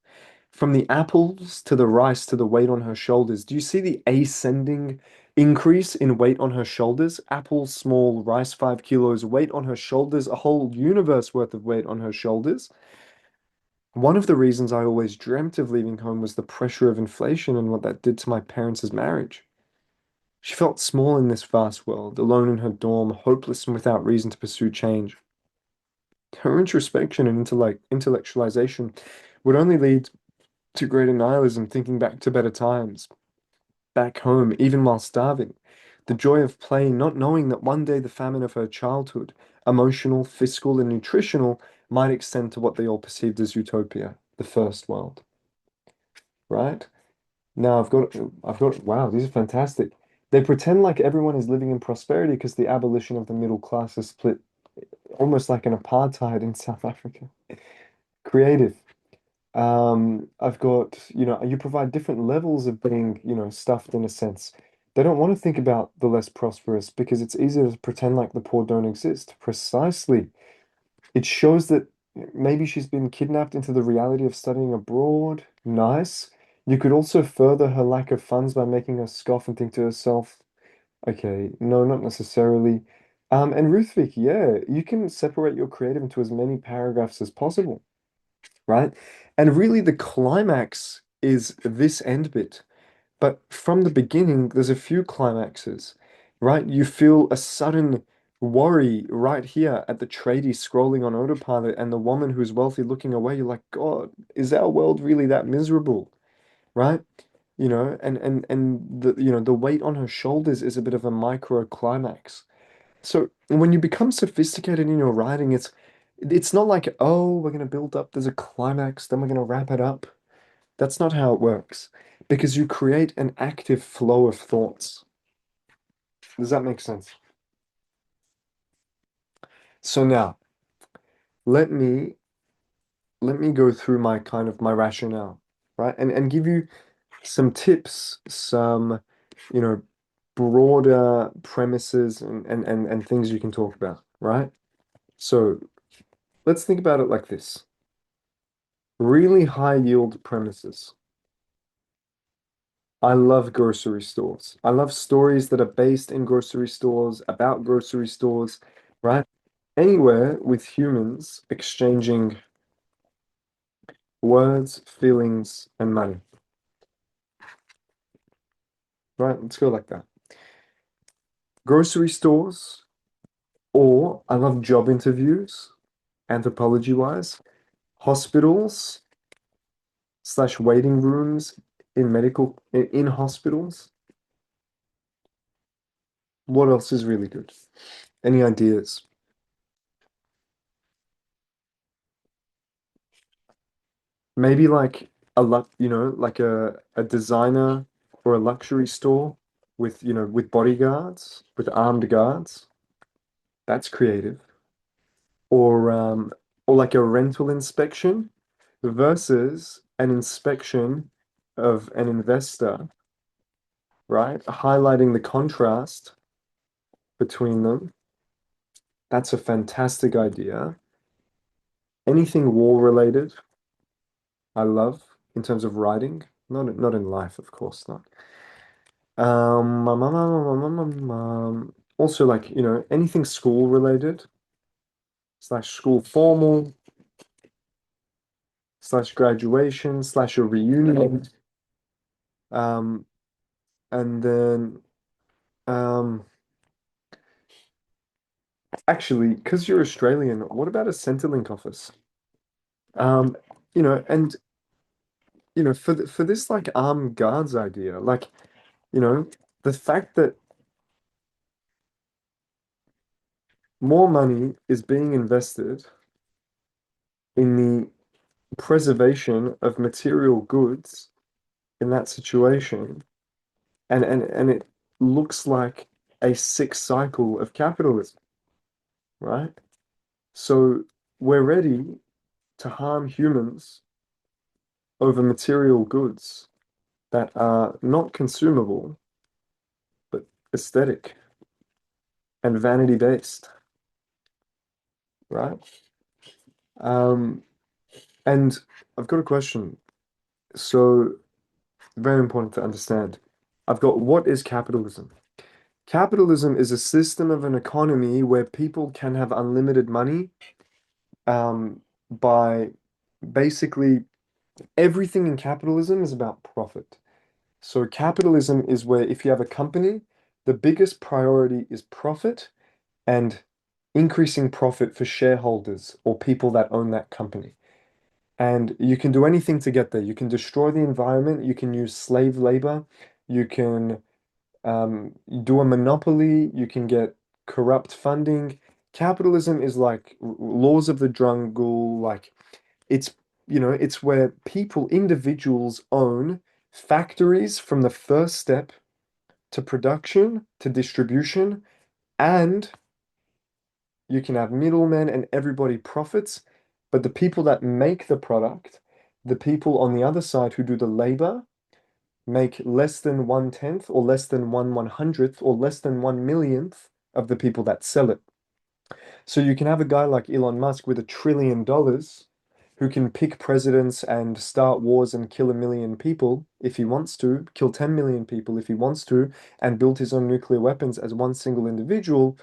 From the apples to the rice to the weight on her shoulders, do you see the ascending increase in weight on her shoulders? Apples small, rice 5 kilos, weight on her shoulders, a whole universe worth of weight on her shoulders. One of the reasons I always dreamt of leaving home was the pressure of inflation and what that did to my parents' marriage. She felt small in this vast world, alone in her dorm, hopeless and without reason to pursue change. Her introspection and intellectualization would only lead to greater nihilism, thinking back to better times, back home, even while starving. The joy of play, not knowing that one day the famine of her childhood, emotional, physical, and nutritional, might extend to what they all perceived as utopia, the first world, right? Now wow, these are fantastic. They pretend like everyone is living in prosperity because the abolition of the middle class has split almost like an apartheid in South Africa. Creative. I've got, you provide different levels of being, stuffed in a sense. They don't want to think about the less prosperous because it's easier to pretend like the poor don't exist. Precisely. It shows that maybe she's been kidnapped into the reality of studying abroad. Nice. You could also further her lack of funds by making her scoff and think to herself, okay, no, not necessarily. And Ruthvik, yeah, you can separate your creative into as many paragraphs as possible, right? And really, the climax is this end bit. But from the beginning, there's a few climaxes, right? You feel a sudden worry right here at the tradie scrolling on autopilot and the woman who's wealthy looking away. You're like, God, is our world really that miserable, right? And the weight on her shoulders is a bit of a micro climax. So when you become sophisticated in your writing, it's not like, oh, we're gonna build up, there's a climax, then we're gonna wrap it up. That's not how it works. Because you create an active flow of thoughts. Does that make sense? So now, let me let me go through my kind of my rationale, right? And give you some tips, some, you know, broader premises and things you can talk about, right? So let's think about it like this. Really high yield premises. I love grocery stores. I love stories that are based in grocery stores, about grocery stores, right? Anywhere with humans exchanging words, feelings, and money, right? Let's go like that. Grocery stores, or I love job interviews, anthropology wise, hospitals slash waiting rooms in in hospitals. What else is really good? Any ideas? Maybe like like a designer or a luxury store with, with bodyguards, with armed guards. That's creative. Or like a rental inspection versus an inspection of an investor, right? Highlighting the contrast between them. That's a fantastic idea. Anything war related, I love in terms of writing. Not in life, of course not. Also like, anything school related, slash school formal, slash graduation, slash a reunion. Um, and then um actually, because you're Australian, what about a Centrelink office? Um, and for this like armed guards idea, like, you know, the fact that more money is being invested in the preservation of material goods in that situation, and it looks like a sick cycle of capitalism, right? So we're ready to harm humans over material goods that are not consumable, but aesthetic and vanity based, right? Um, and I've got a question. So, very important to understand. I've got, what is capitalism? Capitalism is a system of an economy where people can have unlimited money, by basically everything in capitalism is about profit. So capitalism is where if you have a company, the biggest priority is profit and increasing profit for shareholders or people that own that company. And you can do anything to get there. You can destroy the environment, you can use slave labor, you can do a monopoly, you can get corrupt funding. Capitalism is like laws of the jungle, like it's it's where people, individuals own factories from the first step to production to distribution, and you can have middlemen and everybody profits, but the people that make the product, the people on the other side who do the labor, make less than 1/10 or less than 1/100th or less than 1/1,000,000th of the people that sell it. So you can have a guy like Elon Musk with $1 trillion who can pick presidents and start wars and kill 1 million people if he wants to, kill 10 million people if he wants to, and build his own nuclear weapons as one single individual.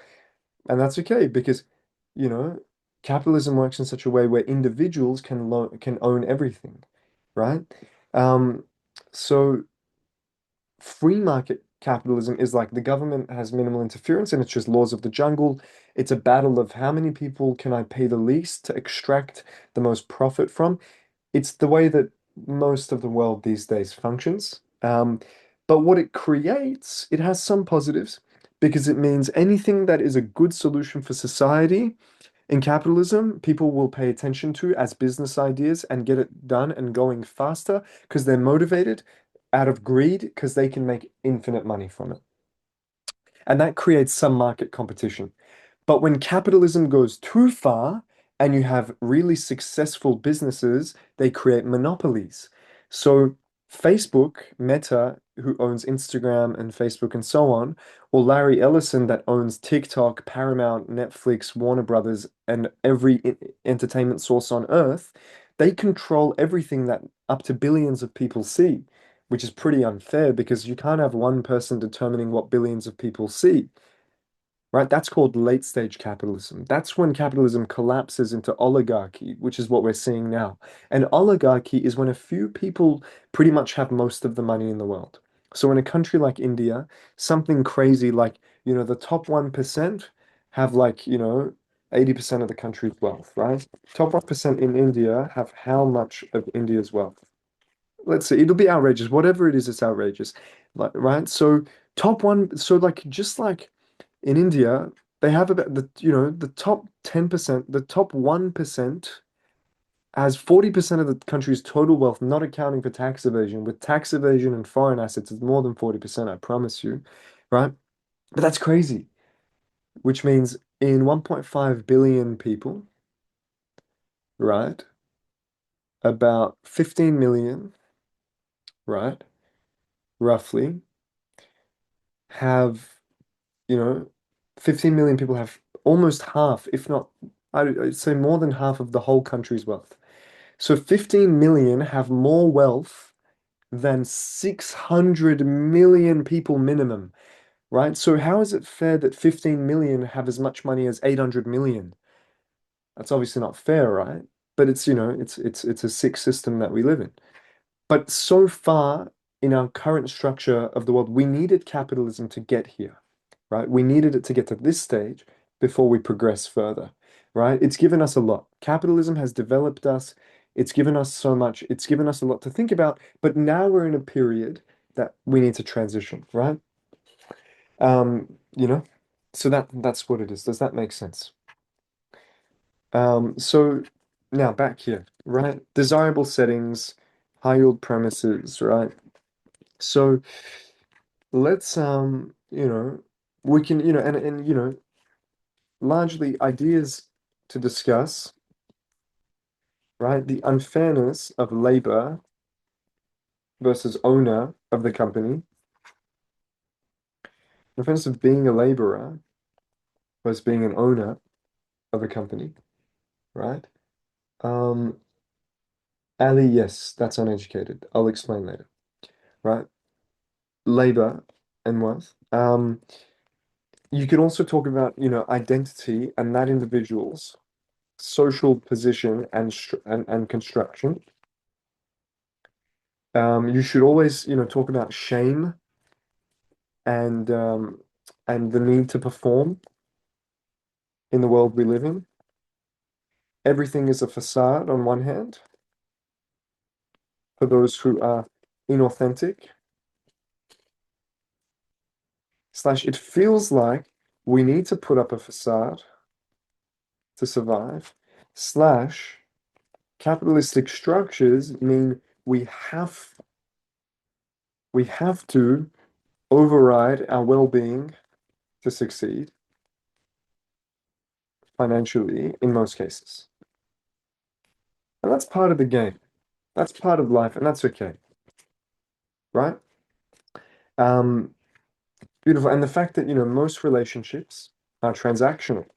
And that's okay because, you know, capitalism works in such a way where individuals can own everything, right? Um, so free market capitalism is like the government has minimal interference and it's just laws of the jungle. It's a battle of how many people can I pay the least to extract the most profit from. It's the way that most of the world these days functions. But what it creates, it has some positives because it means anything that is a good solution for society in capitalism, people will pay attention to as business ideas and get it done and going faster because they're motivated out of greed because they can make infinite money from it. And that creates some market competition. But when capitalism goes too far and you have really successful businesses, they create monopolies. So Facebook, Meta, who owns Instagram and Facebook and so on, or Larry Ellison that owns TikTok, Paramount, Netflix, Warner Brothers, and every entertainment source on earth, they control everything that up to billions of people see, which is pretty unfair because you can't have one person determining what billions of people see. Right? That's called late stage capitalism. That's when capitalism collapses into oligarchy, which is what we're seeing now. And oligarchy is when a few people pretty much have most of the money in the world. So in a country like India, something crazy like, the top 1% have like, 80% of the country's wealth, right? Top 1% in India have how much of India's wealth? Let's see, it'll be outrageous. Whatever it is, it's outrageous. Like, right? So top one, so like just like in India, they have about the top 10%, the top 1% has 40% of the country's total wealth, not accounting for tax evasion. With tax evasion and foreign assets, it's more than 40%, I promise you, right? But that's crazy, which means in 1.5 billion people, right, about 15 million, right, roughly, have, you know, 15 million people have almost half, if not, I'd say more than half of the whole country's wealth. So 15 million have more wealth than 600 million people minimum, right? So how is it fair that 15 million have as much money as 800 million? That's obviously not fair, right? But it's a sick system that we live in. But so far in our current structure of the world, we needed capitalism to get here, right? We needed it to get to this stage before we progress further, right? It's given us a lot. Capitalism has developed us. It's given us so much. It's given us a lot to think about. But now we're in a period that we need to transition, right? Um, you know, so that's what it is. Does that make sense? So now back here, right? Desirable settings, high yield premises, right? So let's we can, and largely ideas to discuss, right? The unfairness of labor versus owner of the company, the unfairness of being a laborer versus being an owner of a company, right? Um, Ali, yes, that's uneducated. I'll explain later, right? Labor and worth. You can also talk about, identity and that individual's social position and construction. You should always, talk about shame and the need to perform in the world we live in. Everything is a facade on one hand for those who are inauthentic. Slash, it feels like we need to put up a facade to survive. Slash, capitalistic structures mean we have to override our well-being to succeed financially in most cases. And that's part of the game. That's part of life, and that's okay, right? Um, Beautiful. And the fact that, most relationships are transactional,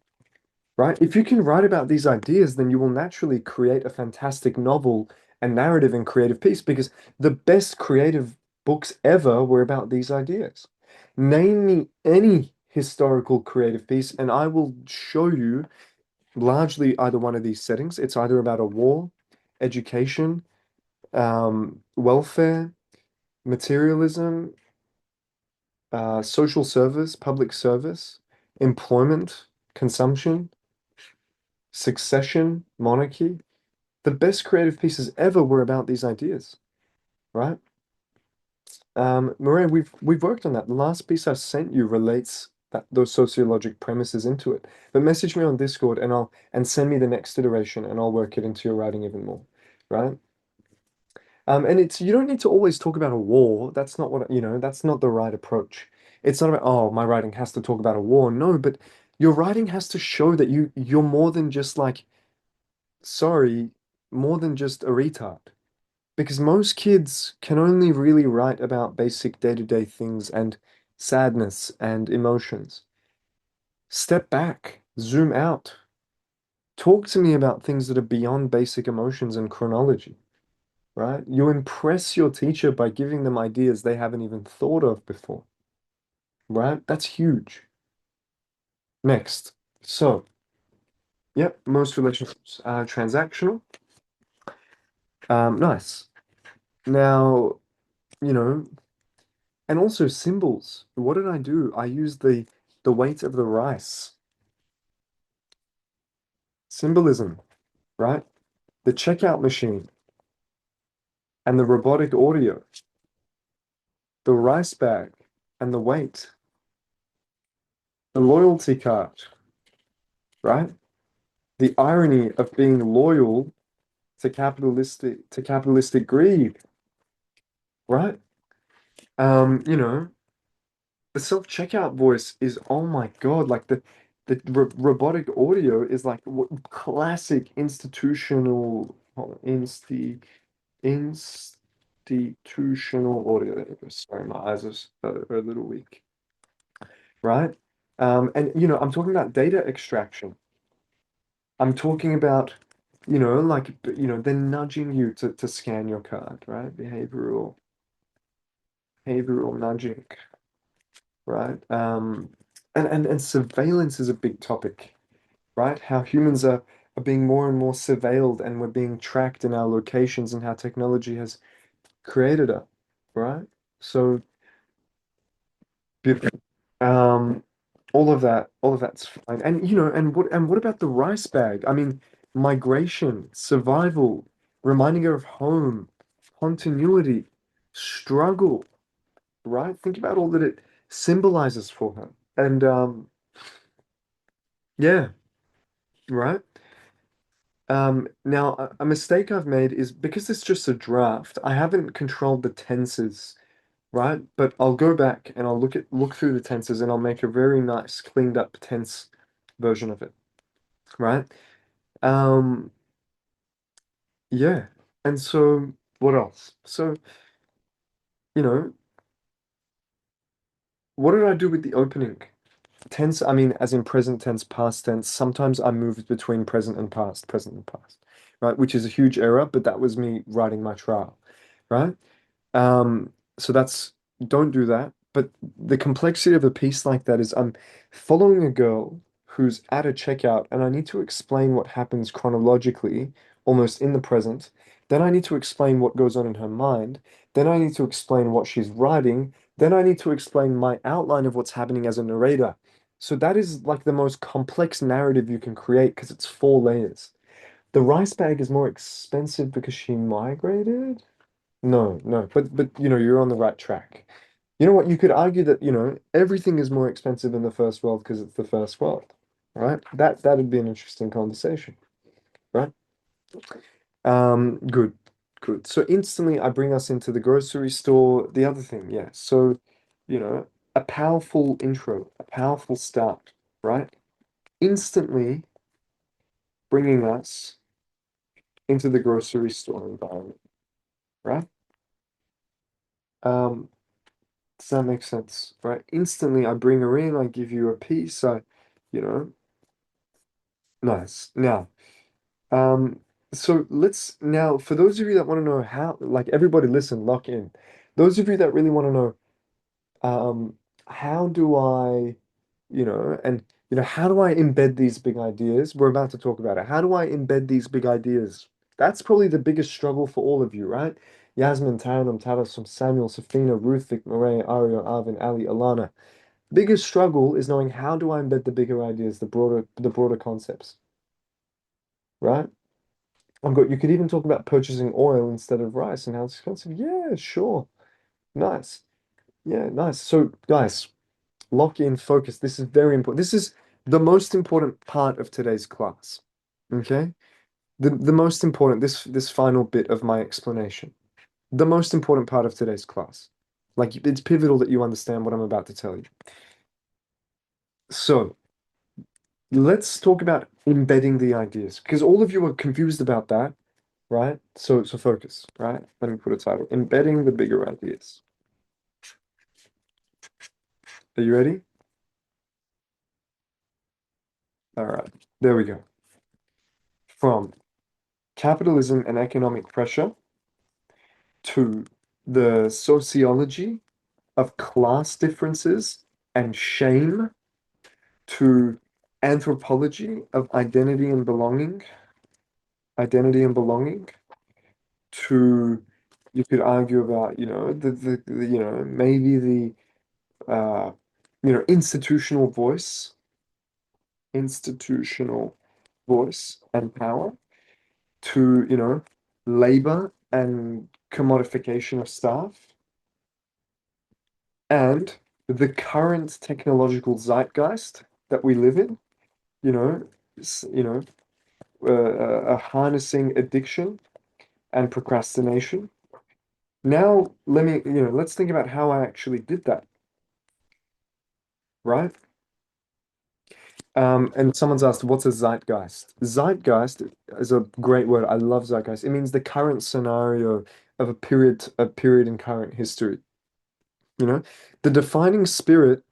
right? If you can write about these ideas, then you will naturally create a fantastic novel and narrative and creative piece because the best creative books ever were about these ideas. Name me any historical creative piece, and I will show you largely either one of these settings. It's either about a war, education, welfare, materialism, social service, public service, employment, consumption, succession, monarchy. The best creative pieces ever were about these ideas, right? Maria, we've worked on that. The last piece I sent you relates those sociologic premises into it. But message me on Discord and send me the next iteration and I'll work it into your writing even more, right? And you don't need to always talk about a war. That's not that's not the right approach. It's not about, oh, my writing has to talk about a war. No, but your writing has to show that you're more than just like, sorry, more than just a retard. Because most kids can only really write about basic day-to-day things and sadness and emotions. Step back, zoom out. Talk to me about things that are beyond basic emotions and chronology, right? You impress your teacher by giving them ideas they haven't even thought of before, right? That's huge. Next. So, yep, most relationships are transactional. Nice. Now, you know, and also symbols. What did I do? I used the weight of the rice. Symbolism, right? The checkout machine and the robotic audio, the rice bag and the weight, the loyalty card, right? The irony of being loyal to capitalistic greed, right? You know, the self-checkout voice is, oh my God, like the robotic audio is like what classic institutional institutional audio. There we go. Sorry, my eyes are a little weak, right? And I'm talking about data extraction. I'm talking about, like, they're nudging you to scan your card, right? Behavioral nudging, right? And surveillance is a big topic, right? How humans are being more and more surveilled and we're being tracked in our locations and how technology has created it, right? So, beautiful. Um, all of that's fine. And and what about the rice bag? I mean, migration, survival, reminding her of home, continuity, struggle, right? Think about all that it symbolizes for her. And yeah, right? Now a mistake I've made is because it's just a draft, I haven't controlled the tenses, right? But I'll go back and I'll look through the tenses and I'll make a very nice cleaned up tense version of it, right? Um, yeah. And so what else? So, you know, what did I do with the opening? Tense, I mean, as in present tense, past tense. Sometimes I moved between present and past, right? Which is a huge error, but that was me writing my trial, right? So that's don't do that. But the complexity of a piece like that is I'm following a girl who's at a checkout and I need to explain what happens chronologically, almost in the present. Then I need to explain what goes on in her mind. Then I need to explain what she's writing. Then I need to explain my outline of what's happening as a narrator. So that is like the most complex narrative you can create because it's 4 layers. The rice bag is more expensive because she migrated. No, no, but you're on the right track. You know what? You could argue that, everything is more expensive in the first world because it's the first world, right? That'd be an interesting conversation, right? Good, good. So instantly I bring us into the grocery store. The other thing, yeah. So, you know, a powerful intro, a powerful start, right? Instantly bringing us into the grocery store environment, right? Um, Does that make sense? Right? Instantly, I bring her in, I give you a piece, you know, nice. Now, um, so let's now, for those of you that want to know how, like everybody listen, lock in. Those of you that really want to know, how do I, and how do I embed these big ideas? We're about to talk about it. How do I embed these big ideas? That's probably the biggest struggle for all of you, right? Yasmin, Taranum, Tabassum, Samuel, Safina, Ruth, Vic, Maria, Ario, Arvin, Ali, Alana. Biggest struggle is knowing how do I embed the bigger ideas, the broader concepts, right? You could even talk about purchasing oil instead of rice and how it's expensive. Yeah, sure. Nice. Yeah, nice. So guys, lock in, focus. This is very important. This is the most important part of today's class. Okay? The most important, this final bit of my explanation. The most important part of today's class. Like it's pivotal that you understand what I'm about to tell you. So let's talk about embedding the ideas because all of you are confused about that. right? So focus, right? Let me put a title. Embedding the bigger ideas. Are you ready? All right, there we go. From capitalism and economic pressure to the sociology of class differences and shame to anthropology of identity and belonging to you could argue about, maybe the institutional institutional voice and power to, labor and commodification of staff and the current technological zeitgeist that we live in, you know, s- you know, harnessing addiction and procrastination. Now, let's think about how I actually did that, right? And someone's asked, what's a zeitgeist? Zeitgeist is a great word. I love zeitgeist. It means the current scenario of a period in current history. You know, the defining spirit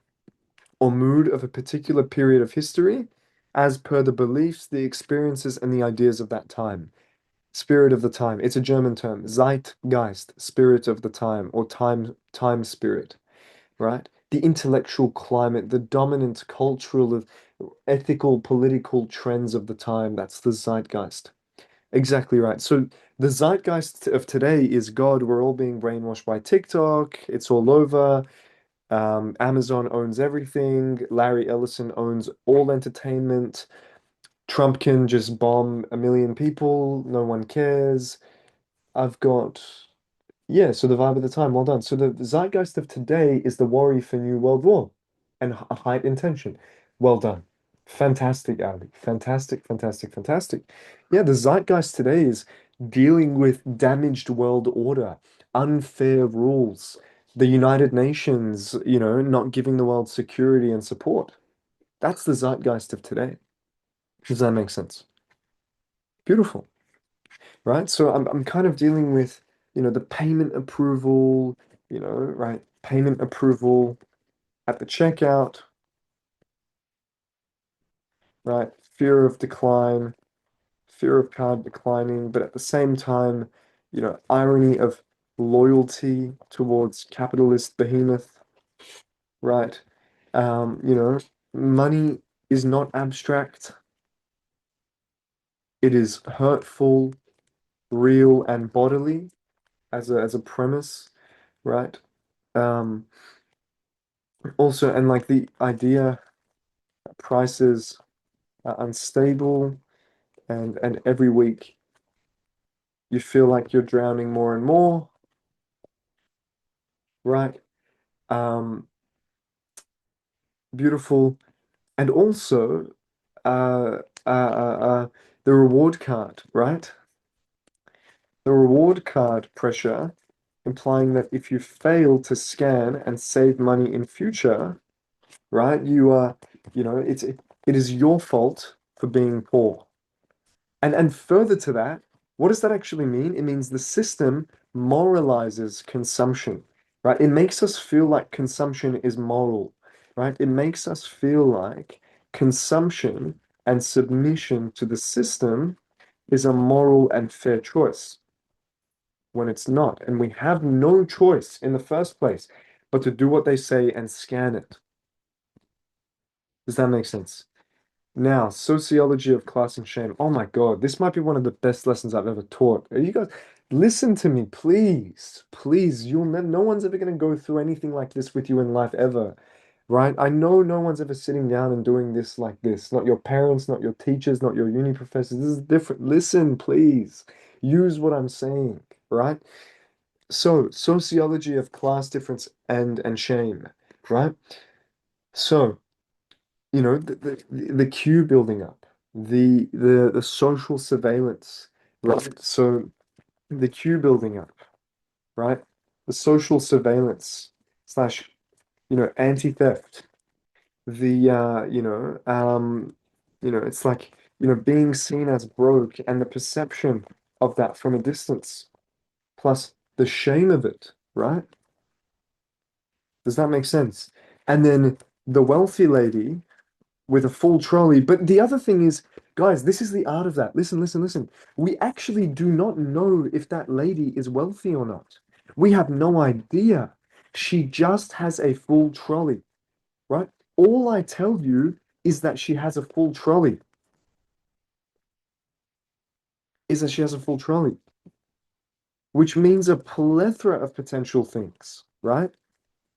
or mood of a particular period of history, as per the beliefs, the experiences, and the ideas of that time. Spirit of the time. It's a German term. Zeitgeist, spirit of the time, or time spirit, right? The intellectual climate, the dominant cultural, ethical, political trends of the time. That's the zeitgeist. Exactly right. So the zeitgeist of today is God. We're all being brainwashed by TikTok. It's all over. Amazon owns everything. Larry Ellison owns all entertainment. Trump can just bomb a million people. No one cares. I've got Yeah, so the vibe of the time, well done. So the zeitgeist of today is the worry for New World War and a height intention. Well done. Fantastic, Ali. Fantastic, fantastic, fantastic. Yeah, the zeitgeist today is dealing with damaged world order, unfair rules, the United Nations, not giving the world security and support. That's the zeitgeist of today. Does that make sense? Beautiful. Right? So I'm kind of dealing with, the payment approval, right? Payment approval at the checkout, right? Fear of decline, fear of card declining, but at the same time, irony of loyalty towards capitalist behemoth, right? Money is not abstract. It is hurtful, real, and bodily as a premise, right? Um, Also, and like the idea that prices are unstable and every week you feel like you're drowning more and more, right? Um, Beautiful. And also the reward card, right? The reward card pressure implying that if you fail to scan and save money in future, right, you are, it is your fault for being poor. And further to that, what does that actually mean? It means the system moralizes consumption, right? It makes us feel like consumption is moral, right? It makes us feel like consumption and submission to the system is a moral and fair choice when it's not. And we have no choice in the first place but to do what they say and scan it. Does that make sense? Now, sociology of class and shame. Oh my God, this might be one of the best lessons I've ever taught. You guys, listen to me, please. Please, no one's ever going to go through anything like this with you in life ever, right? I know no one's ever sitting down and doing this like this. Not your parents, not your teachers, not your uni professors. This is different. Listen, please. Use what I'm saying, right? So, sociology of class difference and shame, right? So, the queue building up, the social surveillance, right? So the queue building up, right? The social surveillance slash, anti-theft. The it's like, being seen as broke and the perception of that from a distance, plus the shame of it, right? Does that make sense? And then the wealthy lady with a full trolley. But the other thing is, guys, this is the art of that. Listen, listen, listen. We actually do not know if that lady is wealthy or not. We have no idea. She just has a full trolley, right? All I tell you is that she has a full trolley, is that she has a full trolley, which means a plethora of potential things, right?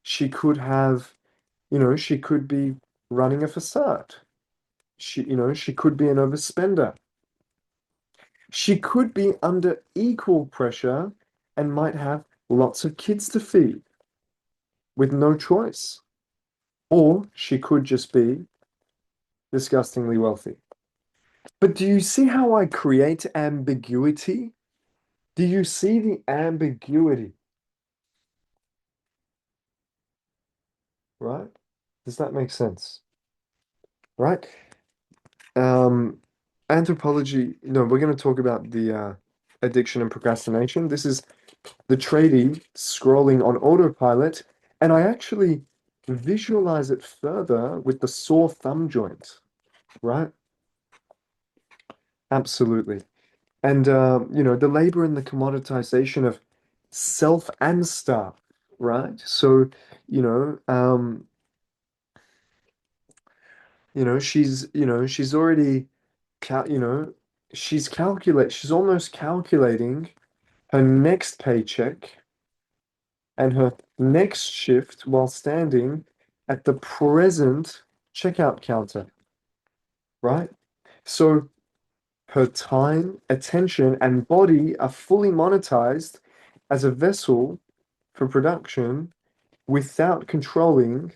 She could have, she could be running a facade. She could be an overspender. She could be under equal pressure and might have lots of kids to feed with no choice. Or she could just be disgustingly wealthy. But do you see how I create ambiguity? Do you see the ambiguity, right? Does that make sense? Right? Um, Anthropology, no, we're going to talk about the addiction and procrastination. This is the tradie scrolling on autopilot, and I actually visualize it further with the sore thumb joint, right? Absolutely. And the labor and the commoditization of self and stuff, right? So, you know, um, she's already cal she's almost calculating her next paycheck and her next shift while standing at the present checkout counter, right? So her time, attention, and body are fully monetized as a vessel for production without controlling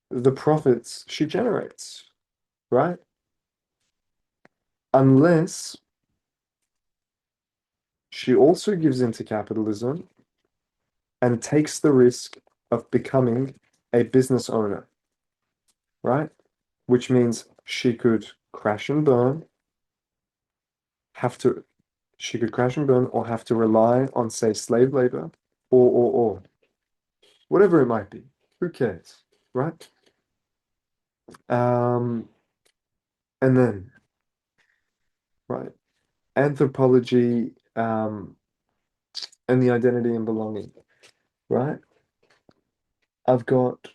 the profits she generates, right? Unless she also gives into capitalism and takes the risk of becoming a business owner, right? Which means she could crash and burn, have to, she could crash and burn or have to rely on, say, slave labor or whatever it might be. Who cares, right? Um, and then, right, anthropology, and the identity and belonging, right? I've got,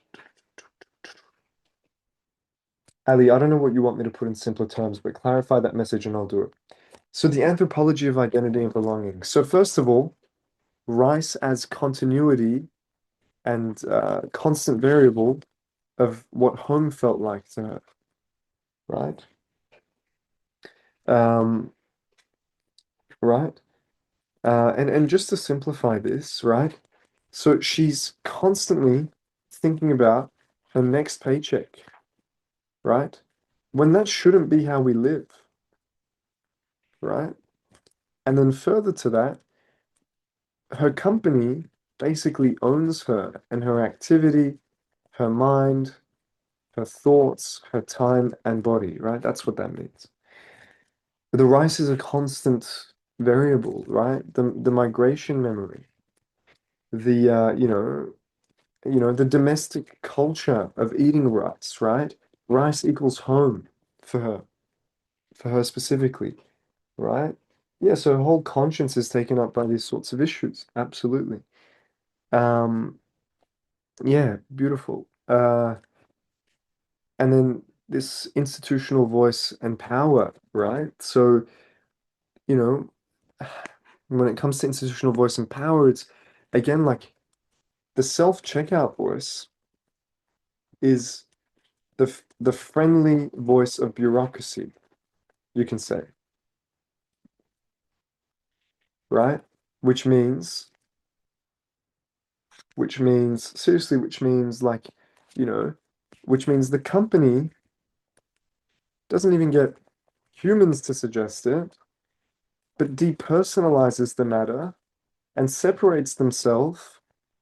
Ali, I don't know what you want me to put in simpler terms, but clarify that message and I'll do it. So the anthropology of identity and belonging. So first of all, Rice as continuity and constant variable of what home felt like to her, right? Um, right? And just to simplify this, right? So she's constantly thinking about her next paycheck, right? When that shouldn't be how we live, right? And then further to that, her company basically owns her and her activity, her mind, her thoughts, her time and body, right? That's what that means. The rice is a constant variable, right? The migration memory, the the domestic culture of eating rice, right? Rice equals home for her specifically, right? Yeah, so her whole conscience is taken up by these sorts of issues. Absolutely. Um, yeah, beautiful. And then this institutional voice and power, right? So, you know, when it comes to institutional voice and power, it's again like the self-checkout voice is the friendly voice of bureaucracy, you can say, right? Which means, seriously, which means like, you know, which means the company doesn't even get humans to suggest it, but depersonalizes the matter and separates themselves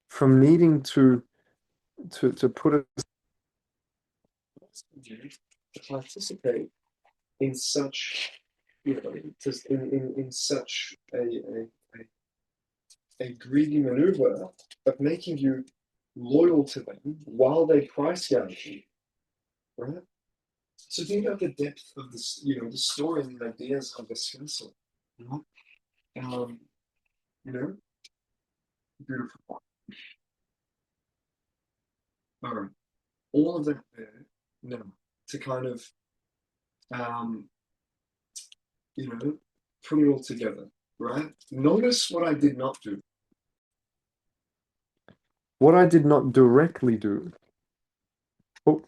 from needing to put it to participate in such you know, just in such a greedy maneuver of making you loyal to them while they price gouge you, right? So think about the depth of this, the story and the ideas of this council. Mhm. Um, you know, beautiful. All right, all of that there now to kind of um, put it all together, right? Notice what I did not do. What I did not directly do. Oh,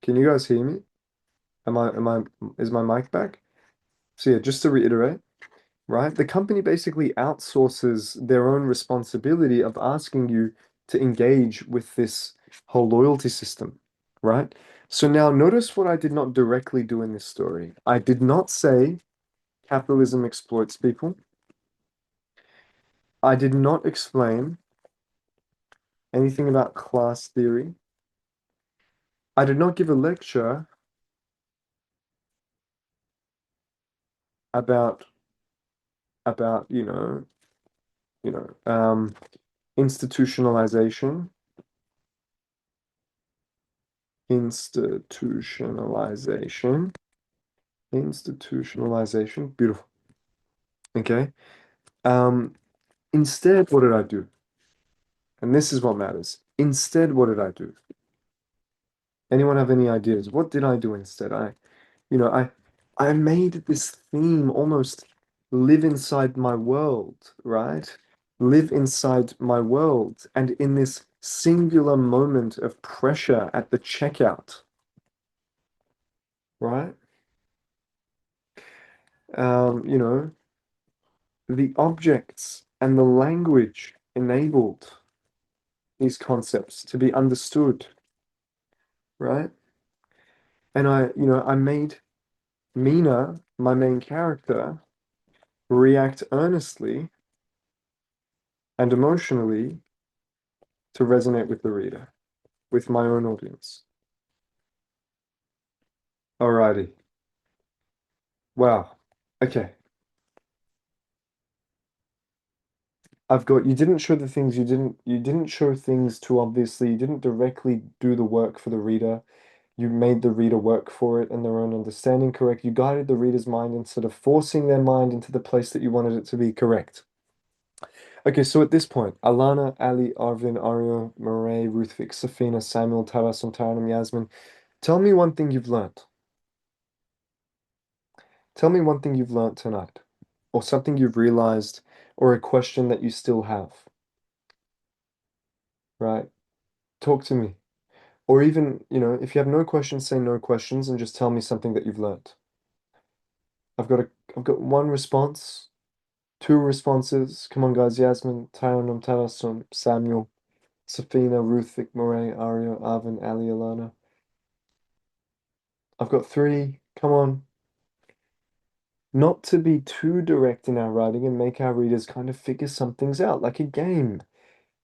can you guys hear me? Is my mic back? So yeah, just to reiterate, right? The company basically outsources their own responsibility of asking you to engage with this whole loyalty system, right? So now notice what I did not directly do in this story. I did not say capitalism exploits people. I did not explain anything about class theory. I did not give a lecture about about institutionalization, institutionalization, institutionalization. Beautiful. Okay. Um, Instead, what did I do? And this is what matters. Instead, what did I do? Anyone have any ideas? What did I do instead? You know, I made this theme almost live inside my world, right? Live inside my world. And in this singular moment of pressure at the checkout, right? You know, the objects and the language enabled these concepts to be understood, right? And I made Mina, my main character, react earnestly and emotionally to resonate with the reader, with my own audience. Alrighty. Wow. Okay. You didn't show the things you didn't show things too obviously. You didn't directly do the work for the reader. You made the reader work for it and their own understanding correct. You guided the reader's mind instead of forcing their mind into the place that you wanted it to be correct. Okay, so at this point, Alana, Ali, Arvin, Ario, Murray, Ruthvik, Safina, Samuel, Taras, and Taranum, Yasmin, tell me one thing you've learnt. Tell me one thing you've learnt tonight, or something you've realized, or a question that you still have, right? Talk to me. Or even, if you have no questions, say no questions and just tell me something that you've learnt. I've got one response, two responses. Come on, guys. Yasmin, Taranum, Taras, Samuel, Safina, Ruthvik, Murray, Ario, Arvin, Ali, Alana. I've got three. Come on. Not to be too direct in our writing and make our readers kind of figure some things out, like a game.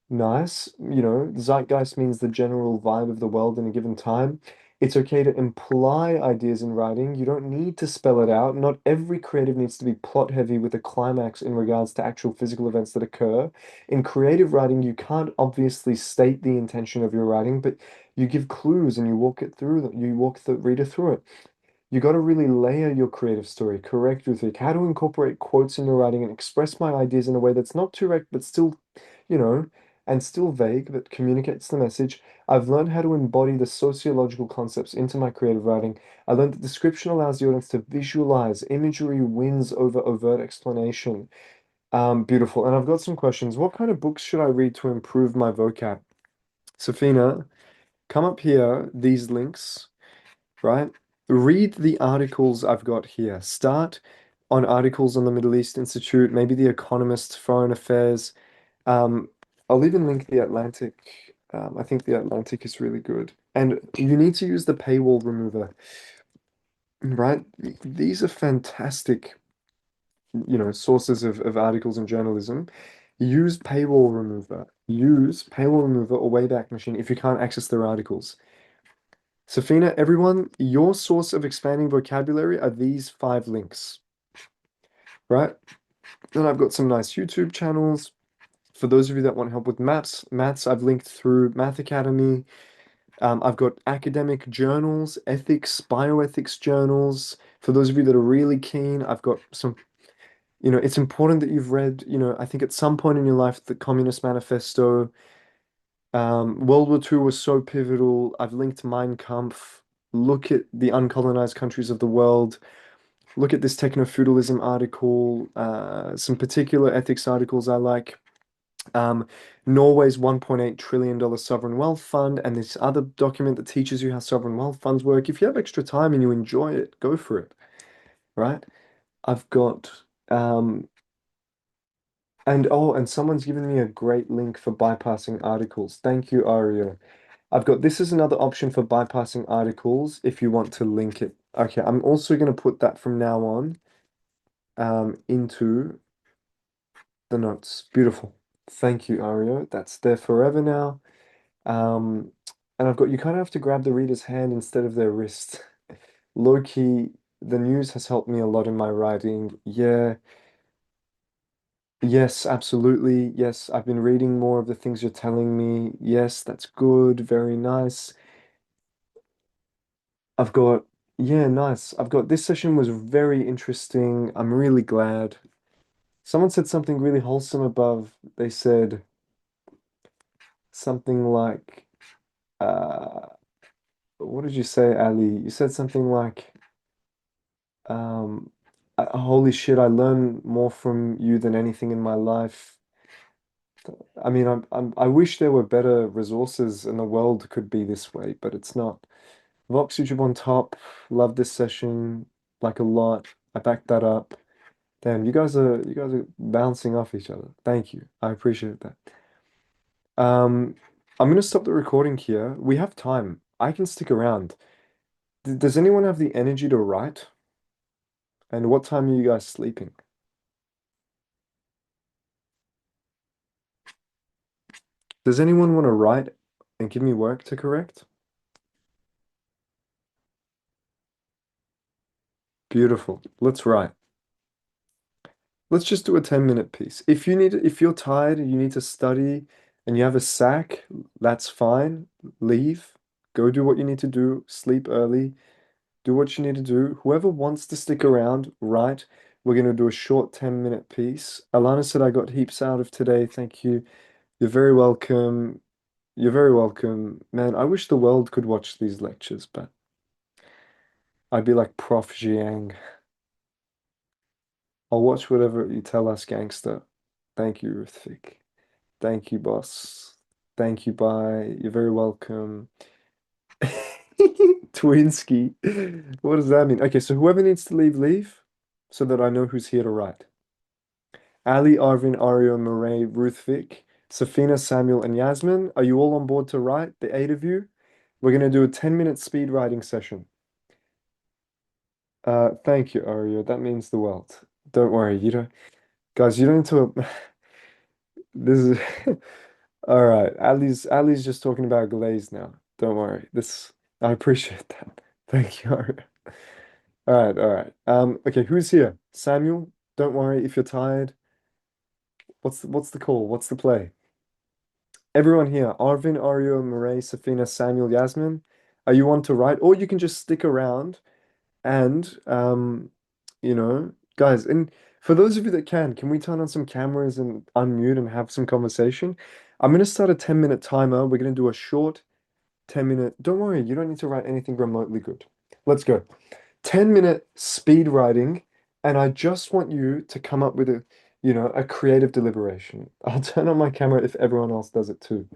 Nice. Zeitgeist means the general vibe of the world in a given time. It's okay to imply ideas in writing. You don't need to spell it out. Not every creative needs to be plot heavy with a climax in regards to actual physical events that occur. In creative writing, you can't obviously state the intention of your writing, but you give clues and you walk it through, you walk the reader through it. You got to really layer your creative story, correct, Ruthik? How to incorporate quotes in your writing and express my ideas in a way that's not too direct, but still, you know, and still vague, but communicates the message. I've learned how to embody the sociological concepts into my creative writing. I learned that description allows the audience to visualize. Imagery wins over overt explanation. Beautiful. And I've got some questions. What kind of books should I read to improve my vocab? Safina, come up here, these links, right? Read the articles I've got here. Start on articles on the Middle East Institute, maybe The Economist, Foreign Affairs. Um, I'll even link The Atlantic. I think The Atlantic is really good. And you need to use the paywall remover, right? These are fantastic, sources of articles in journalism. Use paywall remover. Use paywall remover or Wayback Machine if you can't access their articles. Safina, everyone, your source of expanding vocabulary are these five links, right? Then I've got some nice YouTube channels. For those of you that want help with maths, I've linked through Math Academy. I've got academic journals, ethics, bioethics journals. For those of you that are really keen, I've got some, it's important that you've read, I think at some point in your life, the Communist Manifesto. World War II was so pivotal. I've linked Mein Kampf. Look at the uncolonized countries of the world. Look at this techno-feudalism article, some particular ethics articles I like. Um, Norway's $1.8 trillion sovereign wealth fund, and this other document that teaches you how sovereign wealth funds work. If you have extra time and you enjoy it, go for it, right? I've got, um, and someone's given me a great link for bypassing articles. Thank you, Aria. I've got this is another option for bypassing articles if you want to link it. Okay, I'm also going to put that from now on into the notes. Beautiful. Thank you, Ario. That's there forever now. Um, and I've got you kind of have to grab the reader's hand instead of their wrist. Low key, the news has helped me a lot in my writing. Yeah, yes, absolutely. Yes, I've been reading more of the things you're telling me. Yes, that's good. Very nice. I've got, yeah, nice. I've got this session was very interesting. I'm really glad. Someone said something really wholesome above. They said something like, uh, what did you say, Ali? You said something like, um, holy shit, I learn more from you than anything in my life. I mean, I wish there were better resources and the world could be this way, but it's not. Vox YouTube on top. Love this session like a lot. I backed that up. Damn, you guys are bouncing off each other. Thank you. I appreciate that. Um, I'm gonna stop the recording here. We have time. I can stick around. Does anyone have the energy to write? And what time are you guys sleeping? Does anyone want to write and give me work to correct? Beautiful. Let's write. Let's just do a 10-minute piece. If you're tired and you need to study and you have a sack, that's fine. Leave. Go do what you need to do. Sleep early. Do what you need to do. Whoever wants to stick around, write. We're going to do a short 10-minute piece. Alana said I got heaps out of today. Thank you. You're very welcome. You're very welcome. Man, I wish the world could watch these lectures, but I'd be like Prof. Jiang. I'll watch whatever you tell us, gangster. Thank you, Ruthvik. Thank you, boss. Thank you, bye. You're very welcome. Twinsky. What does that mean? Okay, so whoever needs to leave, leave, so that I know who's here to write. Ali, Arvin, Ario, Murray, Ruthvik, Safina, Samuel, and Yasmin. Are you all on board to write? The eight of you? We're gonna do a 10-minute speed writing session. Thank you, Ario. That means the world. Don't worry, you don't, guys, you don't need to. This is all right. Ali's just talking about glaze now. Don't worry. This I appreciate that. Thank you, Ario. All right, all right. Okay, who's here? Samuel, don't worry if you're tired. What's the call? What's the play? Everyone here, Arvin, Ario, Murray, Safina, Samuel, Yasmin. Are you on to write? Or you can just stick around and guys, and for those of you that can we turn on some cameras and unmute and have some conversation? I'm gonna start a 10-minute timer. We're gonna do a short 10-minute. Don't worry, you don't need to write anything remotely good. Let's go. 10-minute speed writing, and I just want you to come up with a creative deliberation. I'll turn on my camera if everyone else does it too.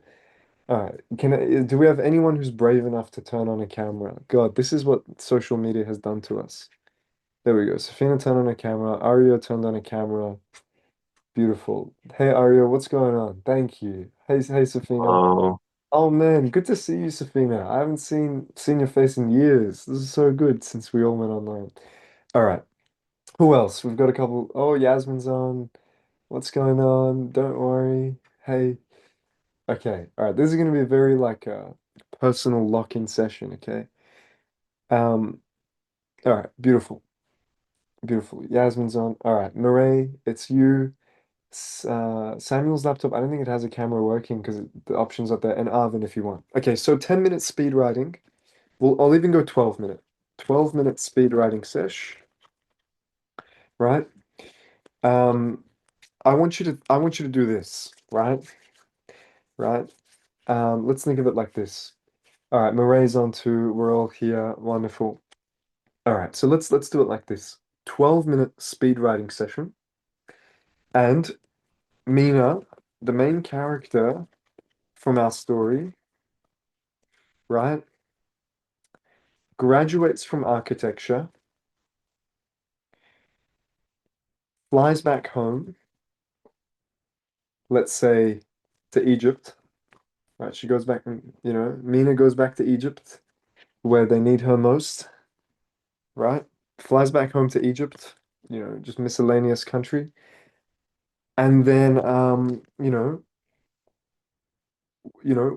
All right. Do we have anyone who's brave enough to turn on a camera? God, this is what social media has done to us. There we go. Safina turned on a camera. Ario turned on a camera. Beautiful. Hey, Ario, what's going on? Thank you. Hey, Safina. Oh, Oh man, good to see you, Safina. I haven't seen your face in years. This is so good since we all met online. All right. Who else? We've got a couple. Oh, Yasmin's on. What's going on? Don't worry. Hey. Okay. All right. This is gonna be a very like personal lock-in session. Okay. Um, all right, beautiful, beautiful. Yasmin's on. All right, Marae, it's you. Samuel's laptop, I don't think it has a camera working because the options are there, and Arvin if you want. Okay, so 10 minutes speed writing. I'll even go 12 minute. 12 minute speed writing sesh, right? Um, I want you to do this, right? Right? Let's think of it like this. All right, Marae's on too. We're all here. Wonderful. All right, so let's do it like this. 12-minute speed writing session. And Mina, the main character from our story, right, graduates from architecture, flies back home, let's say to Egypt, right? She goes back, Mina goes back to Egypt where they need her most, right? Flies back home to Egypt, just miscellaneous country. And then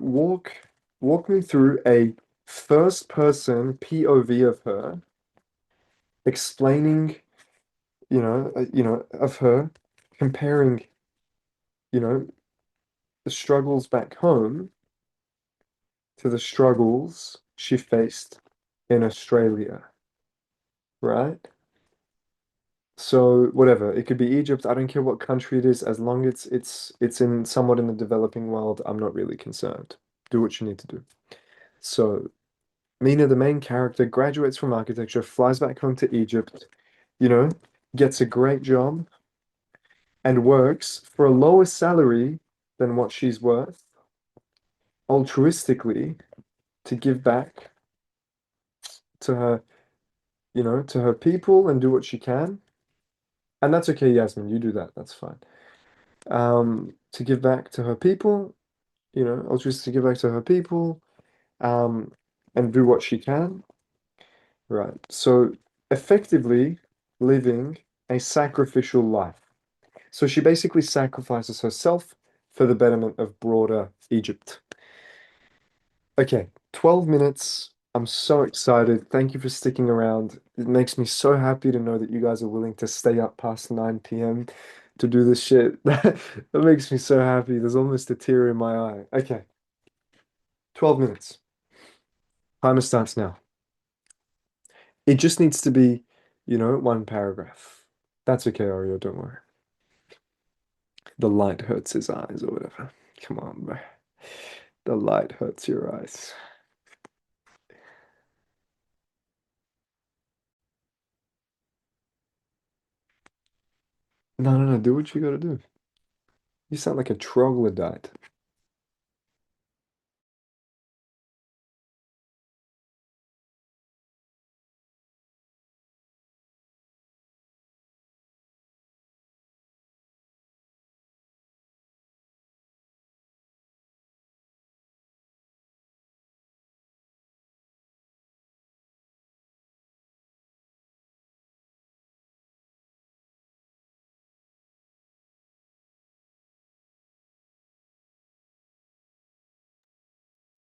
walk me through a first person POV of her explaining, of her comparing, you know, the struggles back home to the struggles she faced in Australia, right? So whatever, it could be Egypt, I don't care what country it is, as long as it's in somewhat in the developing world, I'm not really concerned. Do what you need to do. So Mina, the main character, graduates from architecture, flies back home to Egypt, you know, gets a great job and works for a lower salary than what she's worth, altruistically to give back to her, to her people and do what she can. And that's okay, Yasmin, you do that. That's fine. To give back to her people, altruistic to give back to her people, um, and do what she can. Right. So effectively living a sacrificial life. So she basically sacrifices herself for the betterment of broader Egypt. Okay, 12 minutes. I'm so excited. Thank you for sticking around. It makes me so happy to know that you guys are willing to stay up past 9 p.m. to do this shit. That makes me so happy. There's almost a tear in my eye. Okay, 12 minutes. Timer starts now. It just needs to be, one paragraph. That's okay, Oreo, don't worry. The light hurts his eyes or whatever. Come on, bro. The light hurts your eyes. No, no, no, do what you gotta do. You sound like a troglodyte.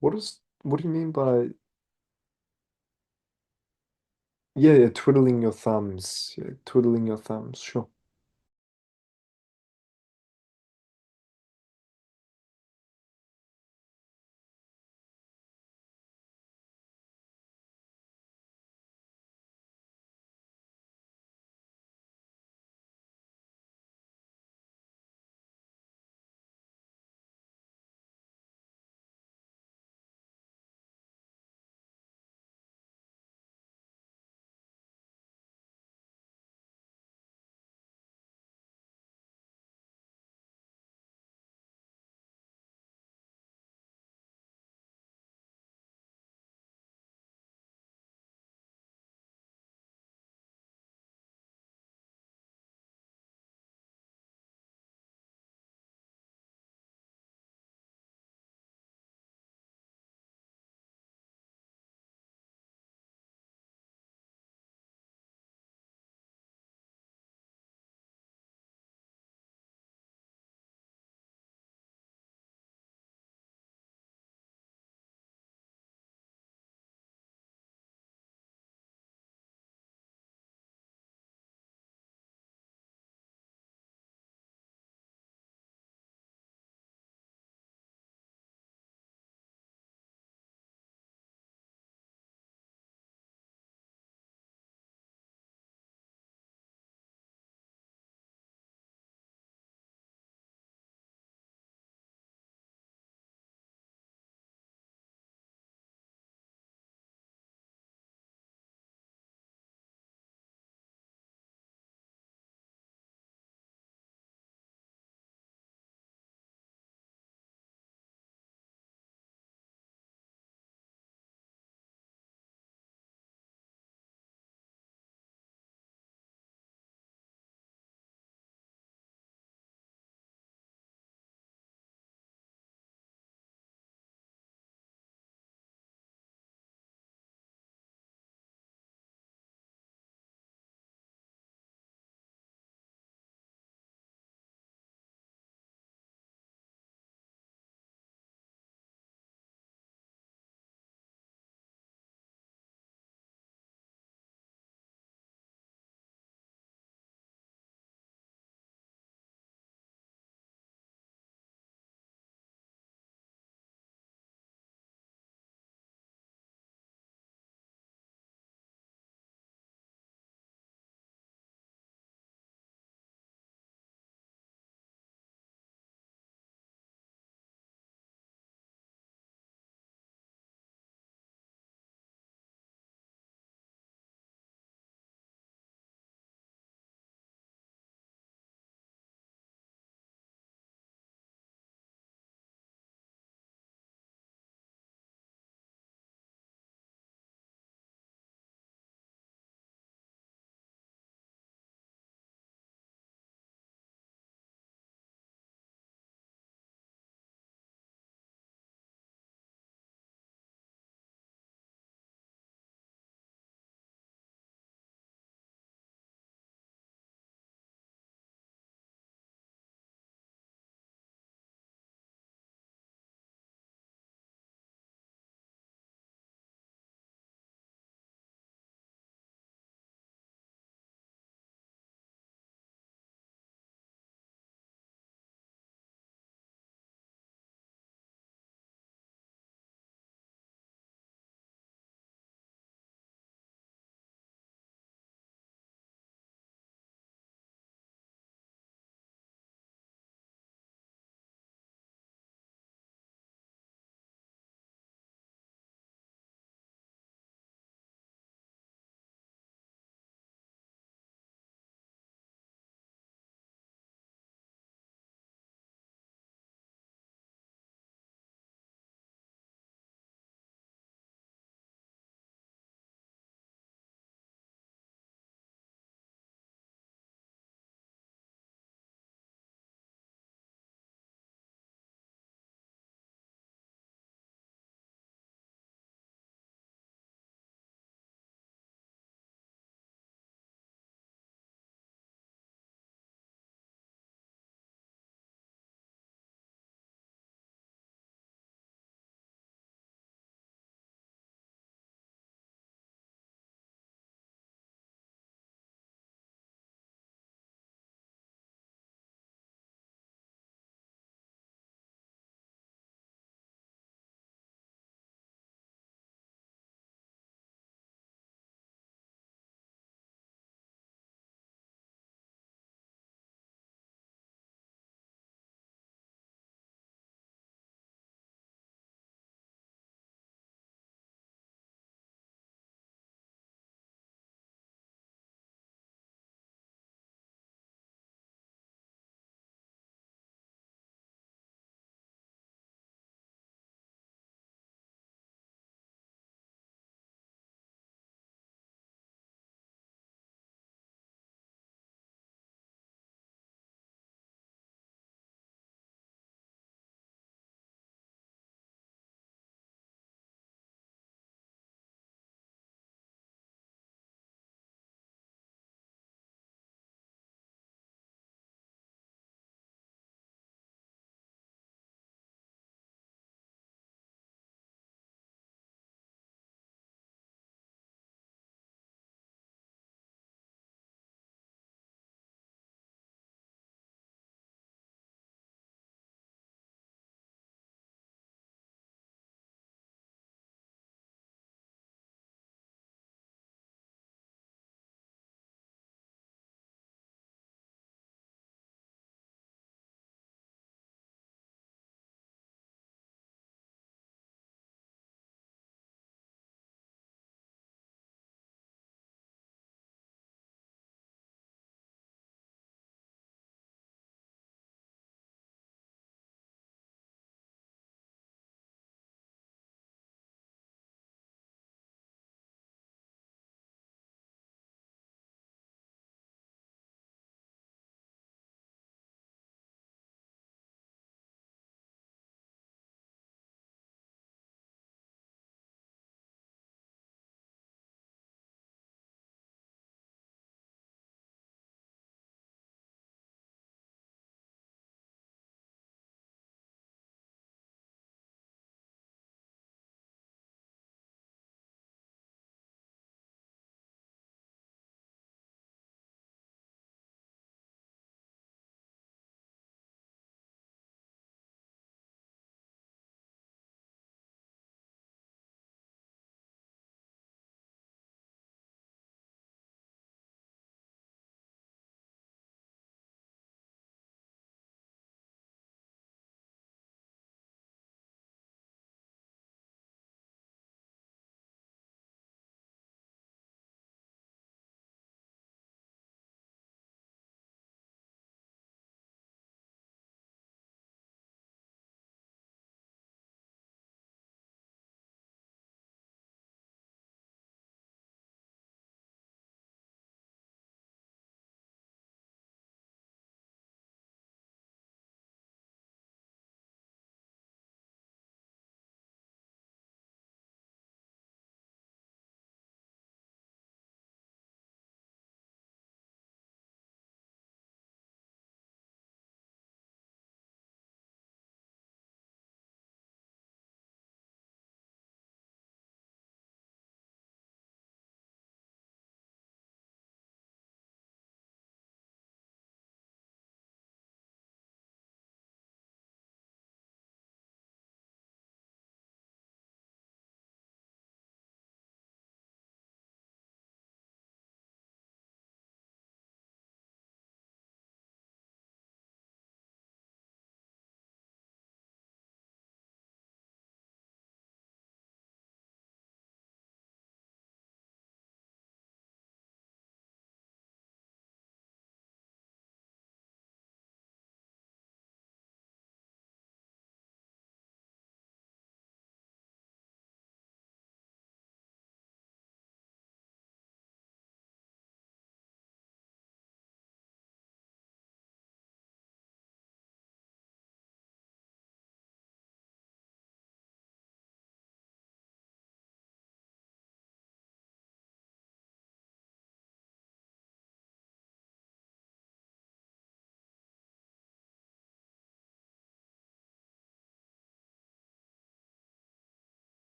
What do you mean by yeah, yeah, twiddling your thumbs. Yeah, twiddling your thumbs, sure.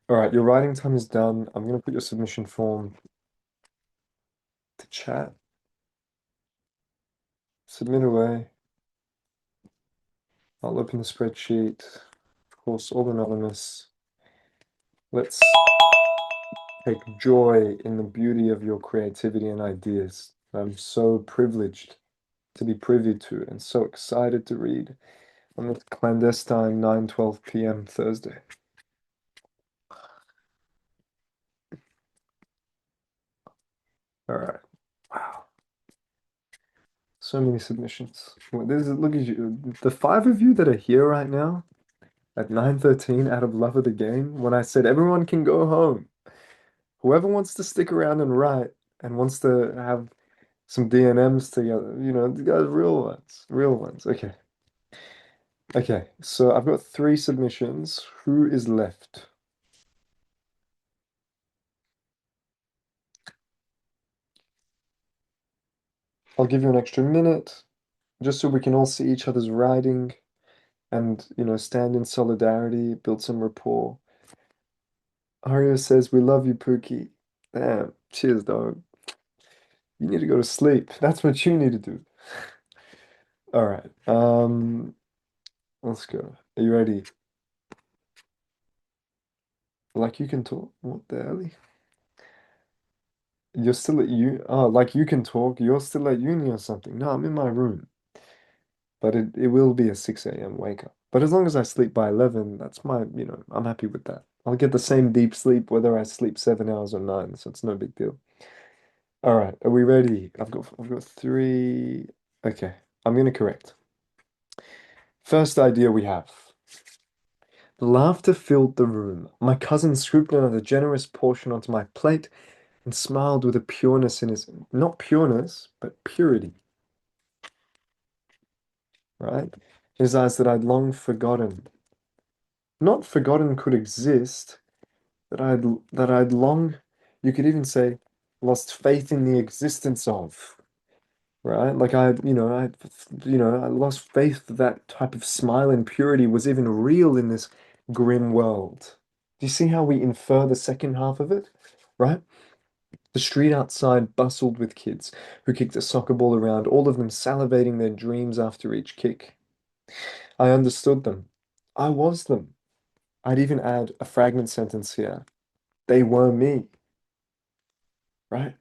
All right, your writing time is done. I'm gonna put your submission form to chat. Submit away. I'll open the spreadsheet. Of course, all anonymous. Let's take joy in the beauty of your creativity and ideas. I'm so privileged to be privy to and so excited to read on this clandestine 9:12 p.m. Thursday. All right. Wow. So many submissions. Look at you. The five of you that are here right now at 9:13 out of love of the game, when I said everyone can go home. Whoever wants to stick around and write and wants to have some DNMs together, the guys real ones. Real ones. Okay. Okay. So I've got three submissions. Who is left? I'll give you an extra minute just so we can all see each other's writing and, stand in solidarity, build some rapport. Ario says, "We love you, Pookie." Damn, cheers, dog. You need to go to sleep. That's what you need to do. All right. Let's go. Are you ready? Like you can talk. What the hell? You're still at you. Oh, like you can talk. You're still at uni or something. No, I'm in my room. But it will be a 6 a.m. wake up. But as long as I sleep by 11, that's I'm happy with that. I'll get the same deep sleep whether I sleep 7 hours or nine, so it's no big deal. All right, are we ready? I've got three. Okay, I'm gonna correct. First idea we have. Laughter filled the room. My cousin scooped another generous portion onto my plate and smiled with a pureness in his, not pureness, but purity, right? His eyes that I'd long forgotten. Not forgotten could exist, that I'd long, you could even say, lost faith in the existence of, right? Like I lost faith that that type of smile and purity was even real in this grim world. Do you see how we infer the second half of it, right? The street outside bustled with kids who kicked a soccer ball around, all of them salivating their dreams after each kick. I understood them. I was them. I'd even add a fragment sentence here. They were me, right?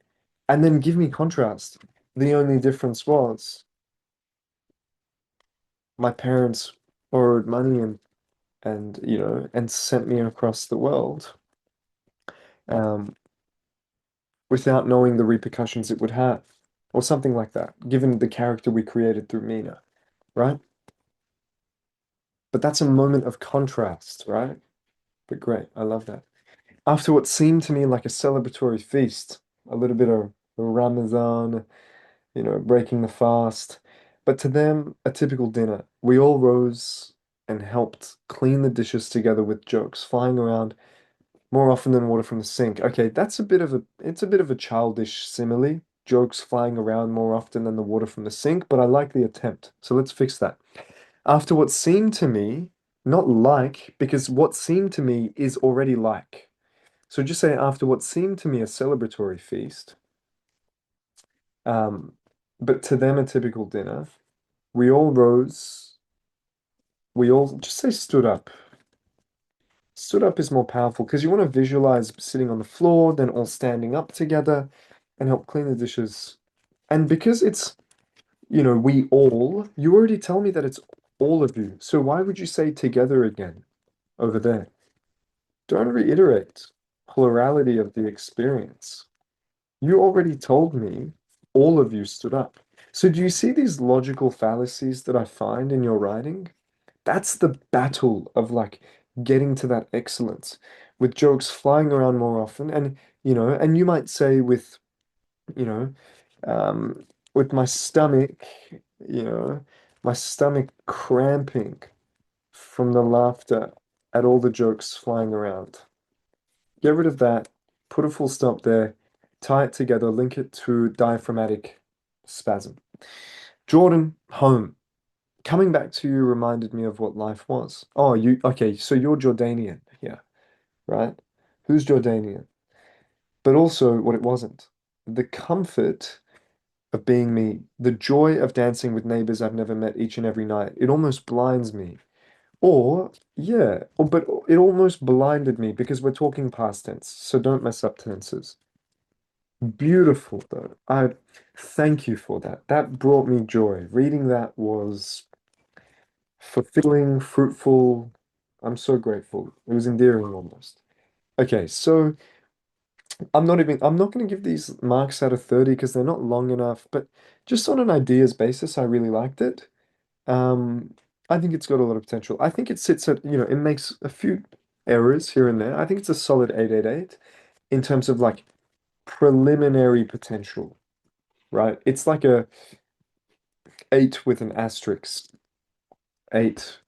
And then give me contrast. The only difference was my parents borrowed money and sent me across the world um, without knowing the repercussions it would have, or something like that, given the character we created through Mina, right? But that's a moment of contrast, right? But great, I love that. After what seemed to me like a celebratory feast, a little bit of Ramadan, breaking the fast, but to them, a typical dinner. We all rose and helped clean the dishes together with jokes flying around more often than water from the sink. Okay, it's a bit of a childish simile. Jokes flying around more often than the water from the sink, but I like the attempt. So let's fix that. After what seemed to me, not like, because what seemed to me is already like. So just say after what seemed to me a celebratory feast, um, but to them a typical dinner, we all rose, we all just say stood up. Stood up is more powerful because you want to visualize sitting on the floor, then all standing up together and help clean the dishes. And because it's, we all, you already tell me that it's all of you. So why would you say together again over there? Don't reiterate plurality of the experience. You already told me all of you stood up. So do you see these logical fallacies that I find in your writing? That's the battle of like getting to that excellence with jokes flying around more often. And you might say you know, with you know, my stomach cramping from the laughter at all the jokes flying around. Get rid of that, put a full stop there, tie it together, link it to diaphragmatic spasm. Jordan, home. Coming back to you reminded me of what life was. Oh, okay, so you're Jordanian, yeah, right? Who's Jordanian? But also what it wasn't. The comfort of being me, the joy of dancing with neighbors I've never met each and every night. It almost blinds me. Or, yeah, but it almost blinded me because we're talking past tense, so don't mess up tenses. Beautiful, though. I thank you for that. That brought me joy. Reading that was fulfilling, fruitful. I'm so grateful. It was endearing almost. Okay, so I'm not going to give these marks out of 30 because they're not long enough, but just on an ideas basis, I really liked it. Um, I think it's got a lot of potential. I think it sits at, it makes a few errors here and there. I think it's a solid 888 in terms of like preliminary potential, right? It's like a 8 with an asterisk. 8,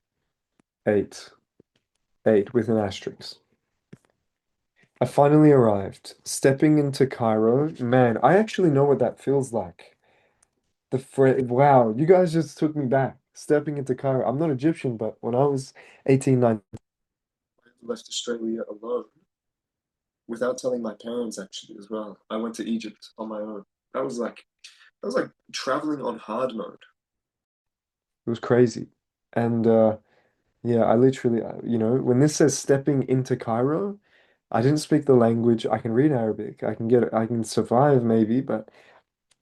8, 8 with an asterisk. I finally arrived. Stepping into Cairo, man, I actually know what that feels like. Wow, you guys just took me back. Stepping into Cairo. I'm not Egyptian, but when I was 18, 19, I left Australia alone without telling my parents actually as well. I went to Egypt on my own. That was like that was like traveling on hard mode. It was crazy. And yeah, I literally, when this says stepping into Cairo, I didn't speak the language. I can read Arabic. I can survive maybe, but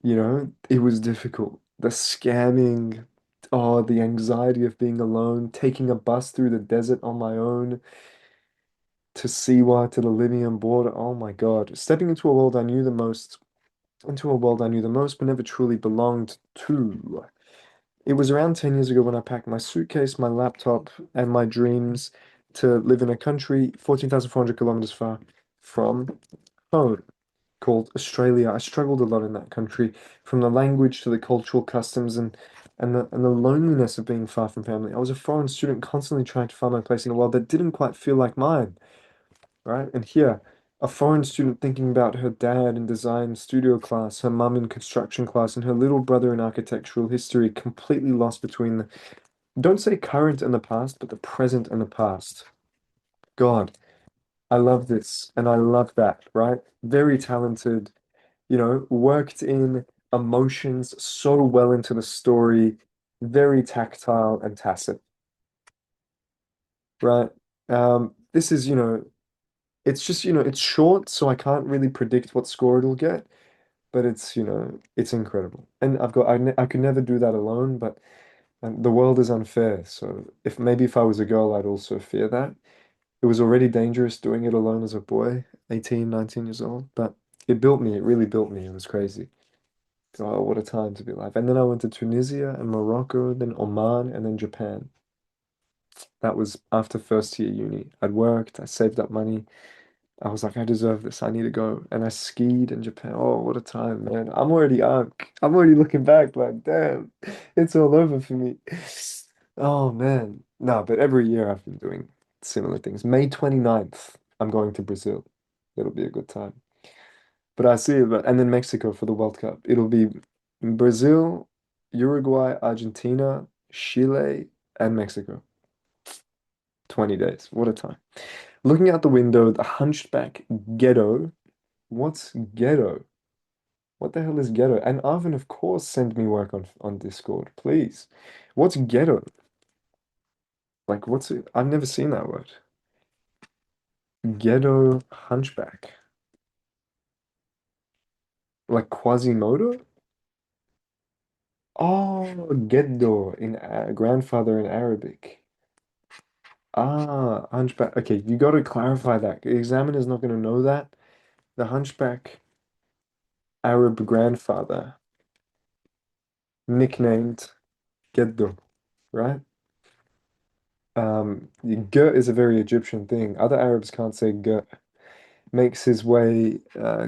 it was difficult. The scamming, oh, the anxiety of being alone, taking a bus through the desert on my own to Siwa, to the Libyan border. Oh my God. Stepping into a world I knew the most, but never truly belonged to. It was around 10 years ago when I packed my suitcase, my laptop, and my dreams to live in a country 14,400 kilometers far from home called Australia. I struggled a lot in that country, from the language to the cultural customs and the loneliness of being far from family. I was a foreign student constantly trying to find my place in a world that didn't quite feel like mine, right? And here, a foreign student thinking about her dad in design studio class, her mum in construction class, and her little brother in architectural history, completely lost between the, don't say current and the past, but the present and the past. God, I love this and I love that, right? Very talented, worked in emotions so well into the story, very tactile and tacit, right? This is, it's just, it's short, so I can't really predict what score it'll get, but it's incredible. And I could never do that alone, but the world is unfair. So if I was a girl, I'd also fear that. It was already dangerous doing it alone as a boy, 18, 19 years old, but it built me. It really built me. It was crazy. Oh, what a time to be alive. And then I went to Tunisia and Morocco, then Oman, and then Japan. That was after first year uni. I'd worked, I saved up money. I was like, I deserve this. I need to go. And I skied in Japan. Oh, what a time, man. I'm already looking back like, damn, it's all over for me. Oh, man. No, but every year I've been doing similar things. May 29th, I'm going to Brazil. It'll be a good time. But I see it, and then Mexico for the World Cup. It'll be Brazil, Uruguay, Argentina, Chile, and Mexico. 20 days. What a time. Looking out the window, the hunchback ghetto. What's ghetto? What the hell is ghetto? And Arvin, of course, send me work on Discord, please. What's ghetto? Like, what's it? I've never seen that word. Ghetto hunchback. Like Quasimodo? Oh, ghetto in grandfather in Arabic. Ah, hunchback. Okay, you got to clarify that. The examiner's not going to know that. The hunchback Arab grandfather, nicknamed Geddo, right? Ge is a very Egyptian thing. Other Arabs can't say ge. Makes his way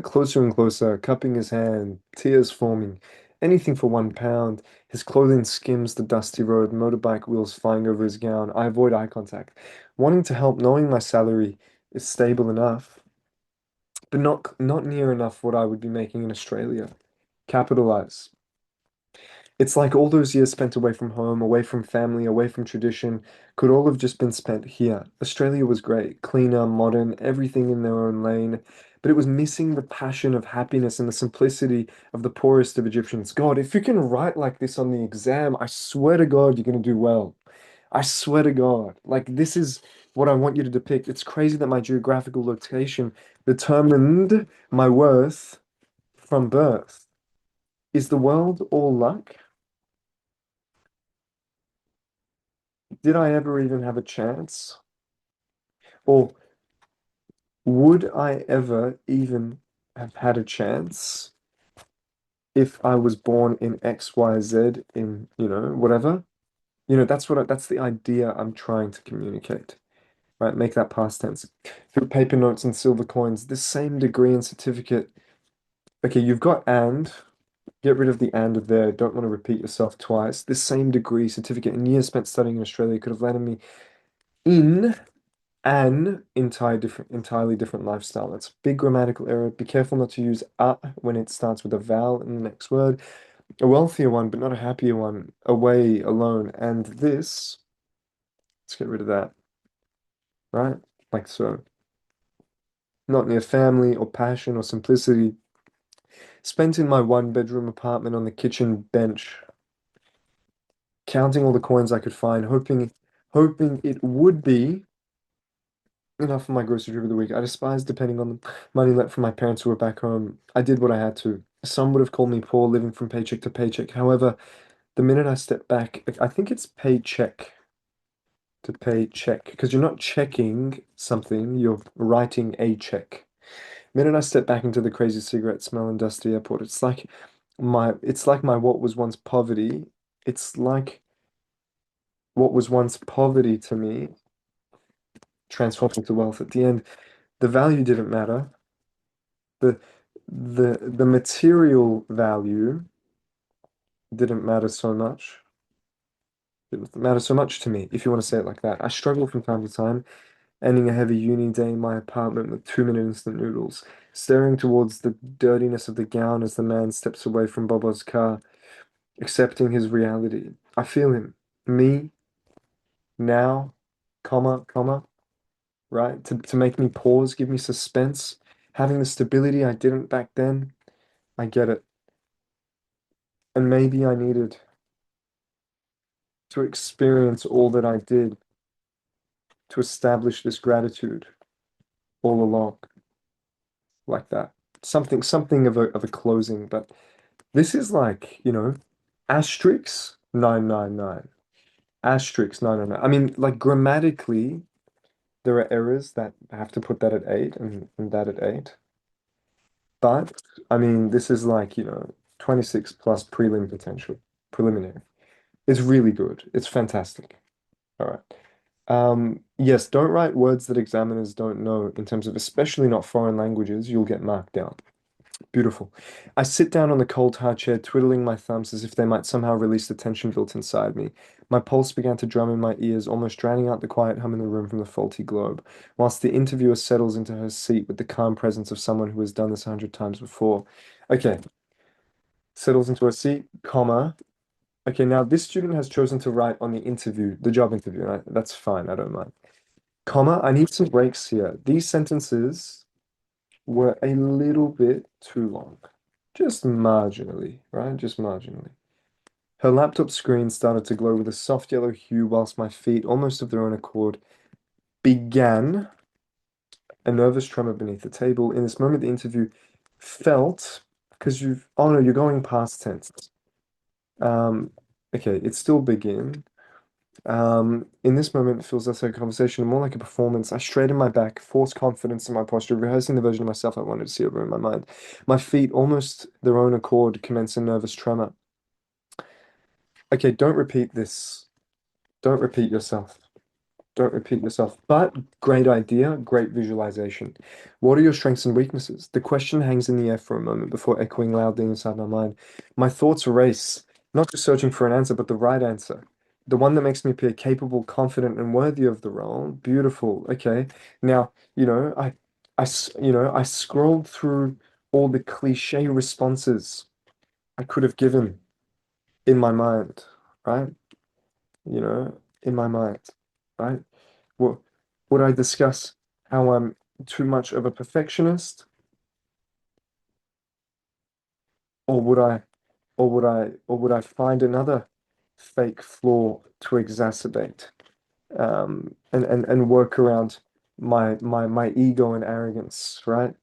closer and closer, cupping his hand, tears forming. Anything for 1 pound. His clothing skims the dusty road, motorbike wheels flying over his gown. I avoid eye contact, wanting to help, knowing my salary is stable enough, but not near enough what I would be making in Australia. Capitalize. It's like all those years spent away from home, away from family, away from tradition, could all have just been spent here. Australia was great, cleaner, modern, everything in their own lane, but it was missing the passion of happiness and the simplicity of the poorest of Egyptians. God, if you can write like this on the exam, I swear to God, you're going to do well. I swear to God. Like, this is what I want you to depict. It's crazy that my geographical location determined my worth from birth. Is the world all luck? Did I ever even have a chance? Or would I ever even have had a chance if I was born in XYZ in, whatever? That's the idea I'm trying to communicate, right? Make that past tense. Through paper notes and silver coins, the same degree and certificate. Okay, you've got and, get rid of the and of there. Don't want to repeat yourself twice. This same degree, certificate, and years spent studying in Australia could have landed me in an entirely different lifestyle. That's a big grammatical error. Be careful not to use when it starts with a vowel in the next word. A wealthier one, but not a happier one. Away, alone. And this, let's get rid of that, right? Like so. Not near family or passion or simplicity. Spent in my one-bedroom apartment on the kitchen bench, counting all the coins I could find, hoping it would be enough for my grocery trip of the week. I despise depending on the money left from my parents who were back home. I did what I had to. Some would have called me poor, living from paycheck to paycheck. However, the minute I step back, I think it's paycheck to paycheck because you're not checking something, you're writing a check. The minute I step back into the crazy cigarette smell and dusty airport, it's like my what was once poverty. It's like what was once poverty to me transformed into wealth at the end. The value didn't matter. The the material value didn't matter so much. Didn't matter so much to me, if you want to say it like that. I struggle from time to time, ending a heavy uni day in my apartment with 2-minute instant noodles, staring towards the dirtiness of the gown as the man steps away from Bobo's car, accepting his reality. I feel him. Me, now, comma, right? To make me pause, give me suspense, having the stability I didn't back then. I get it. And maybe I needed to experience all that I did to establish this gratitude all along, like that. Something of a closing, but this is like, asterisk 999, asterisk 999. I mean, like grammatically, there are errors that have to put that at 8 and that at 8. But I mean, this is like, 26 plus prelim potential, preliminary. It's really good. It's fantastic. All right. Yes, don't write words that examiners don't know in terms of especially not foreign languages. You'll get marked down. Beautiful. I sit down on the cold hard chair, twiddling my thumbs as if they might somehow release the tension built inside me. My pulse began to drum in my ears, almost drowning out the quiet hum in the room from the faulty globe, whilst the interviewer settles into her seat with the calm presence of someone who has done this 100 times before. Okay, settles into her seat, comma. Okay, now this student has chosen to write on the interview, the job interview, and that's fine, I don't mind. Comma, I need some breaks here. These sentences were a little bit too long. Just marginally, right? Just marginally. Her laptop screen started to glow with a soft yellow hue whilst my feet, almost of their own accord, began a nervous tremor beneath the table. In this moment, the interview felt, because oh no, you're going past tense. Um, okay, it's still begin. In this moment, it feels less like a conversation and more like a performance. I straightened my back, forced confidence in my posture, rehearsing the version of myself I wanted to see over in my mind. My feet, almost their own accord, commenced a nervous tremor. Okay, don't repeat this. Don't repeat yourself. Don't repeat yourself. But great idea, great visualization. What are your strengths and weaknesses? The question hangs in the air for a moment before echoing loudly inside my mind. My thoughts race, not just searching for an answer, but the right answer. The one that makes me appear capable, confident, and worthy of the role. Beautiful. Okay. Now, I scrolled through all the cliche responses I could have given in my mind, right? In my mind, right? What would I discuss how I'm too much of a perfectionist, or would I find another fake flaw to exacerbate, and work around my ego and arrogance, right?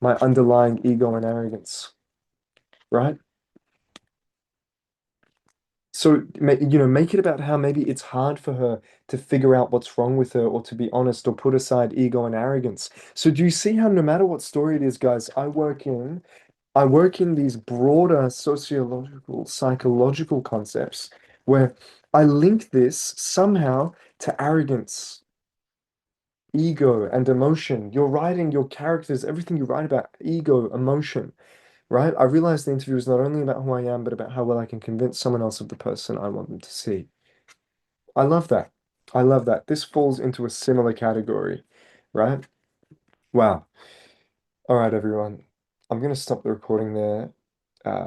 My underlying ego and arrogance, right? So, make it about how maybe it's hard for her to figure out what's wrong with her or to be honest or put aside ego and arrogance. So, do you see how no matter what story it is, guys, I work in these broader sociological, psychological concepts where I link this somehow to arrogance, ego, and emotion. You're writing your characters, everything you write about ego, emotion, right? I realized the interview is not only about who I am, but about how well I can convince someone else of the person I want them to see. I love that. I love that. This falls into a similar category, right? Wow. All right, everyone. I'm going to stop the recording there.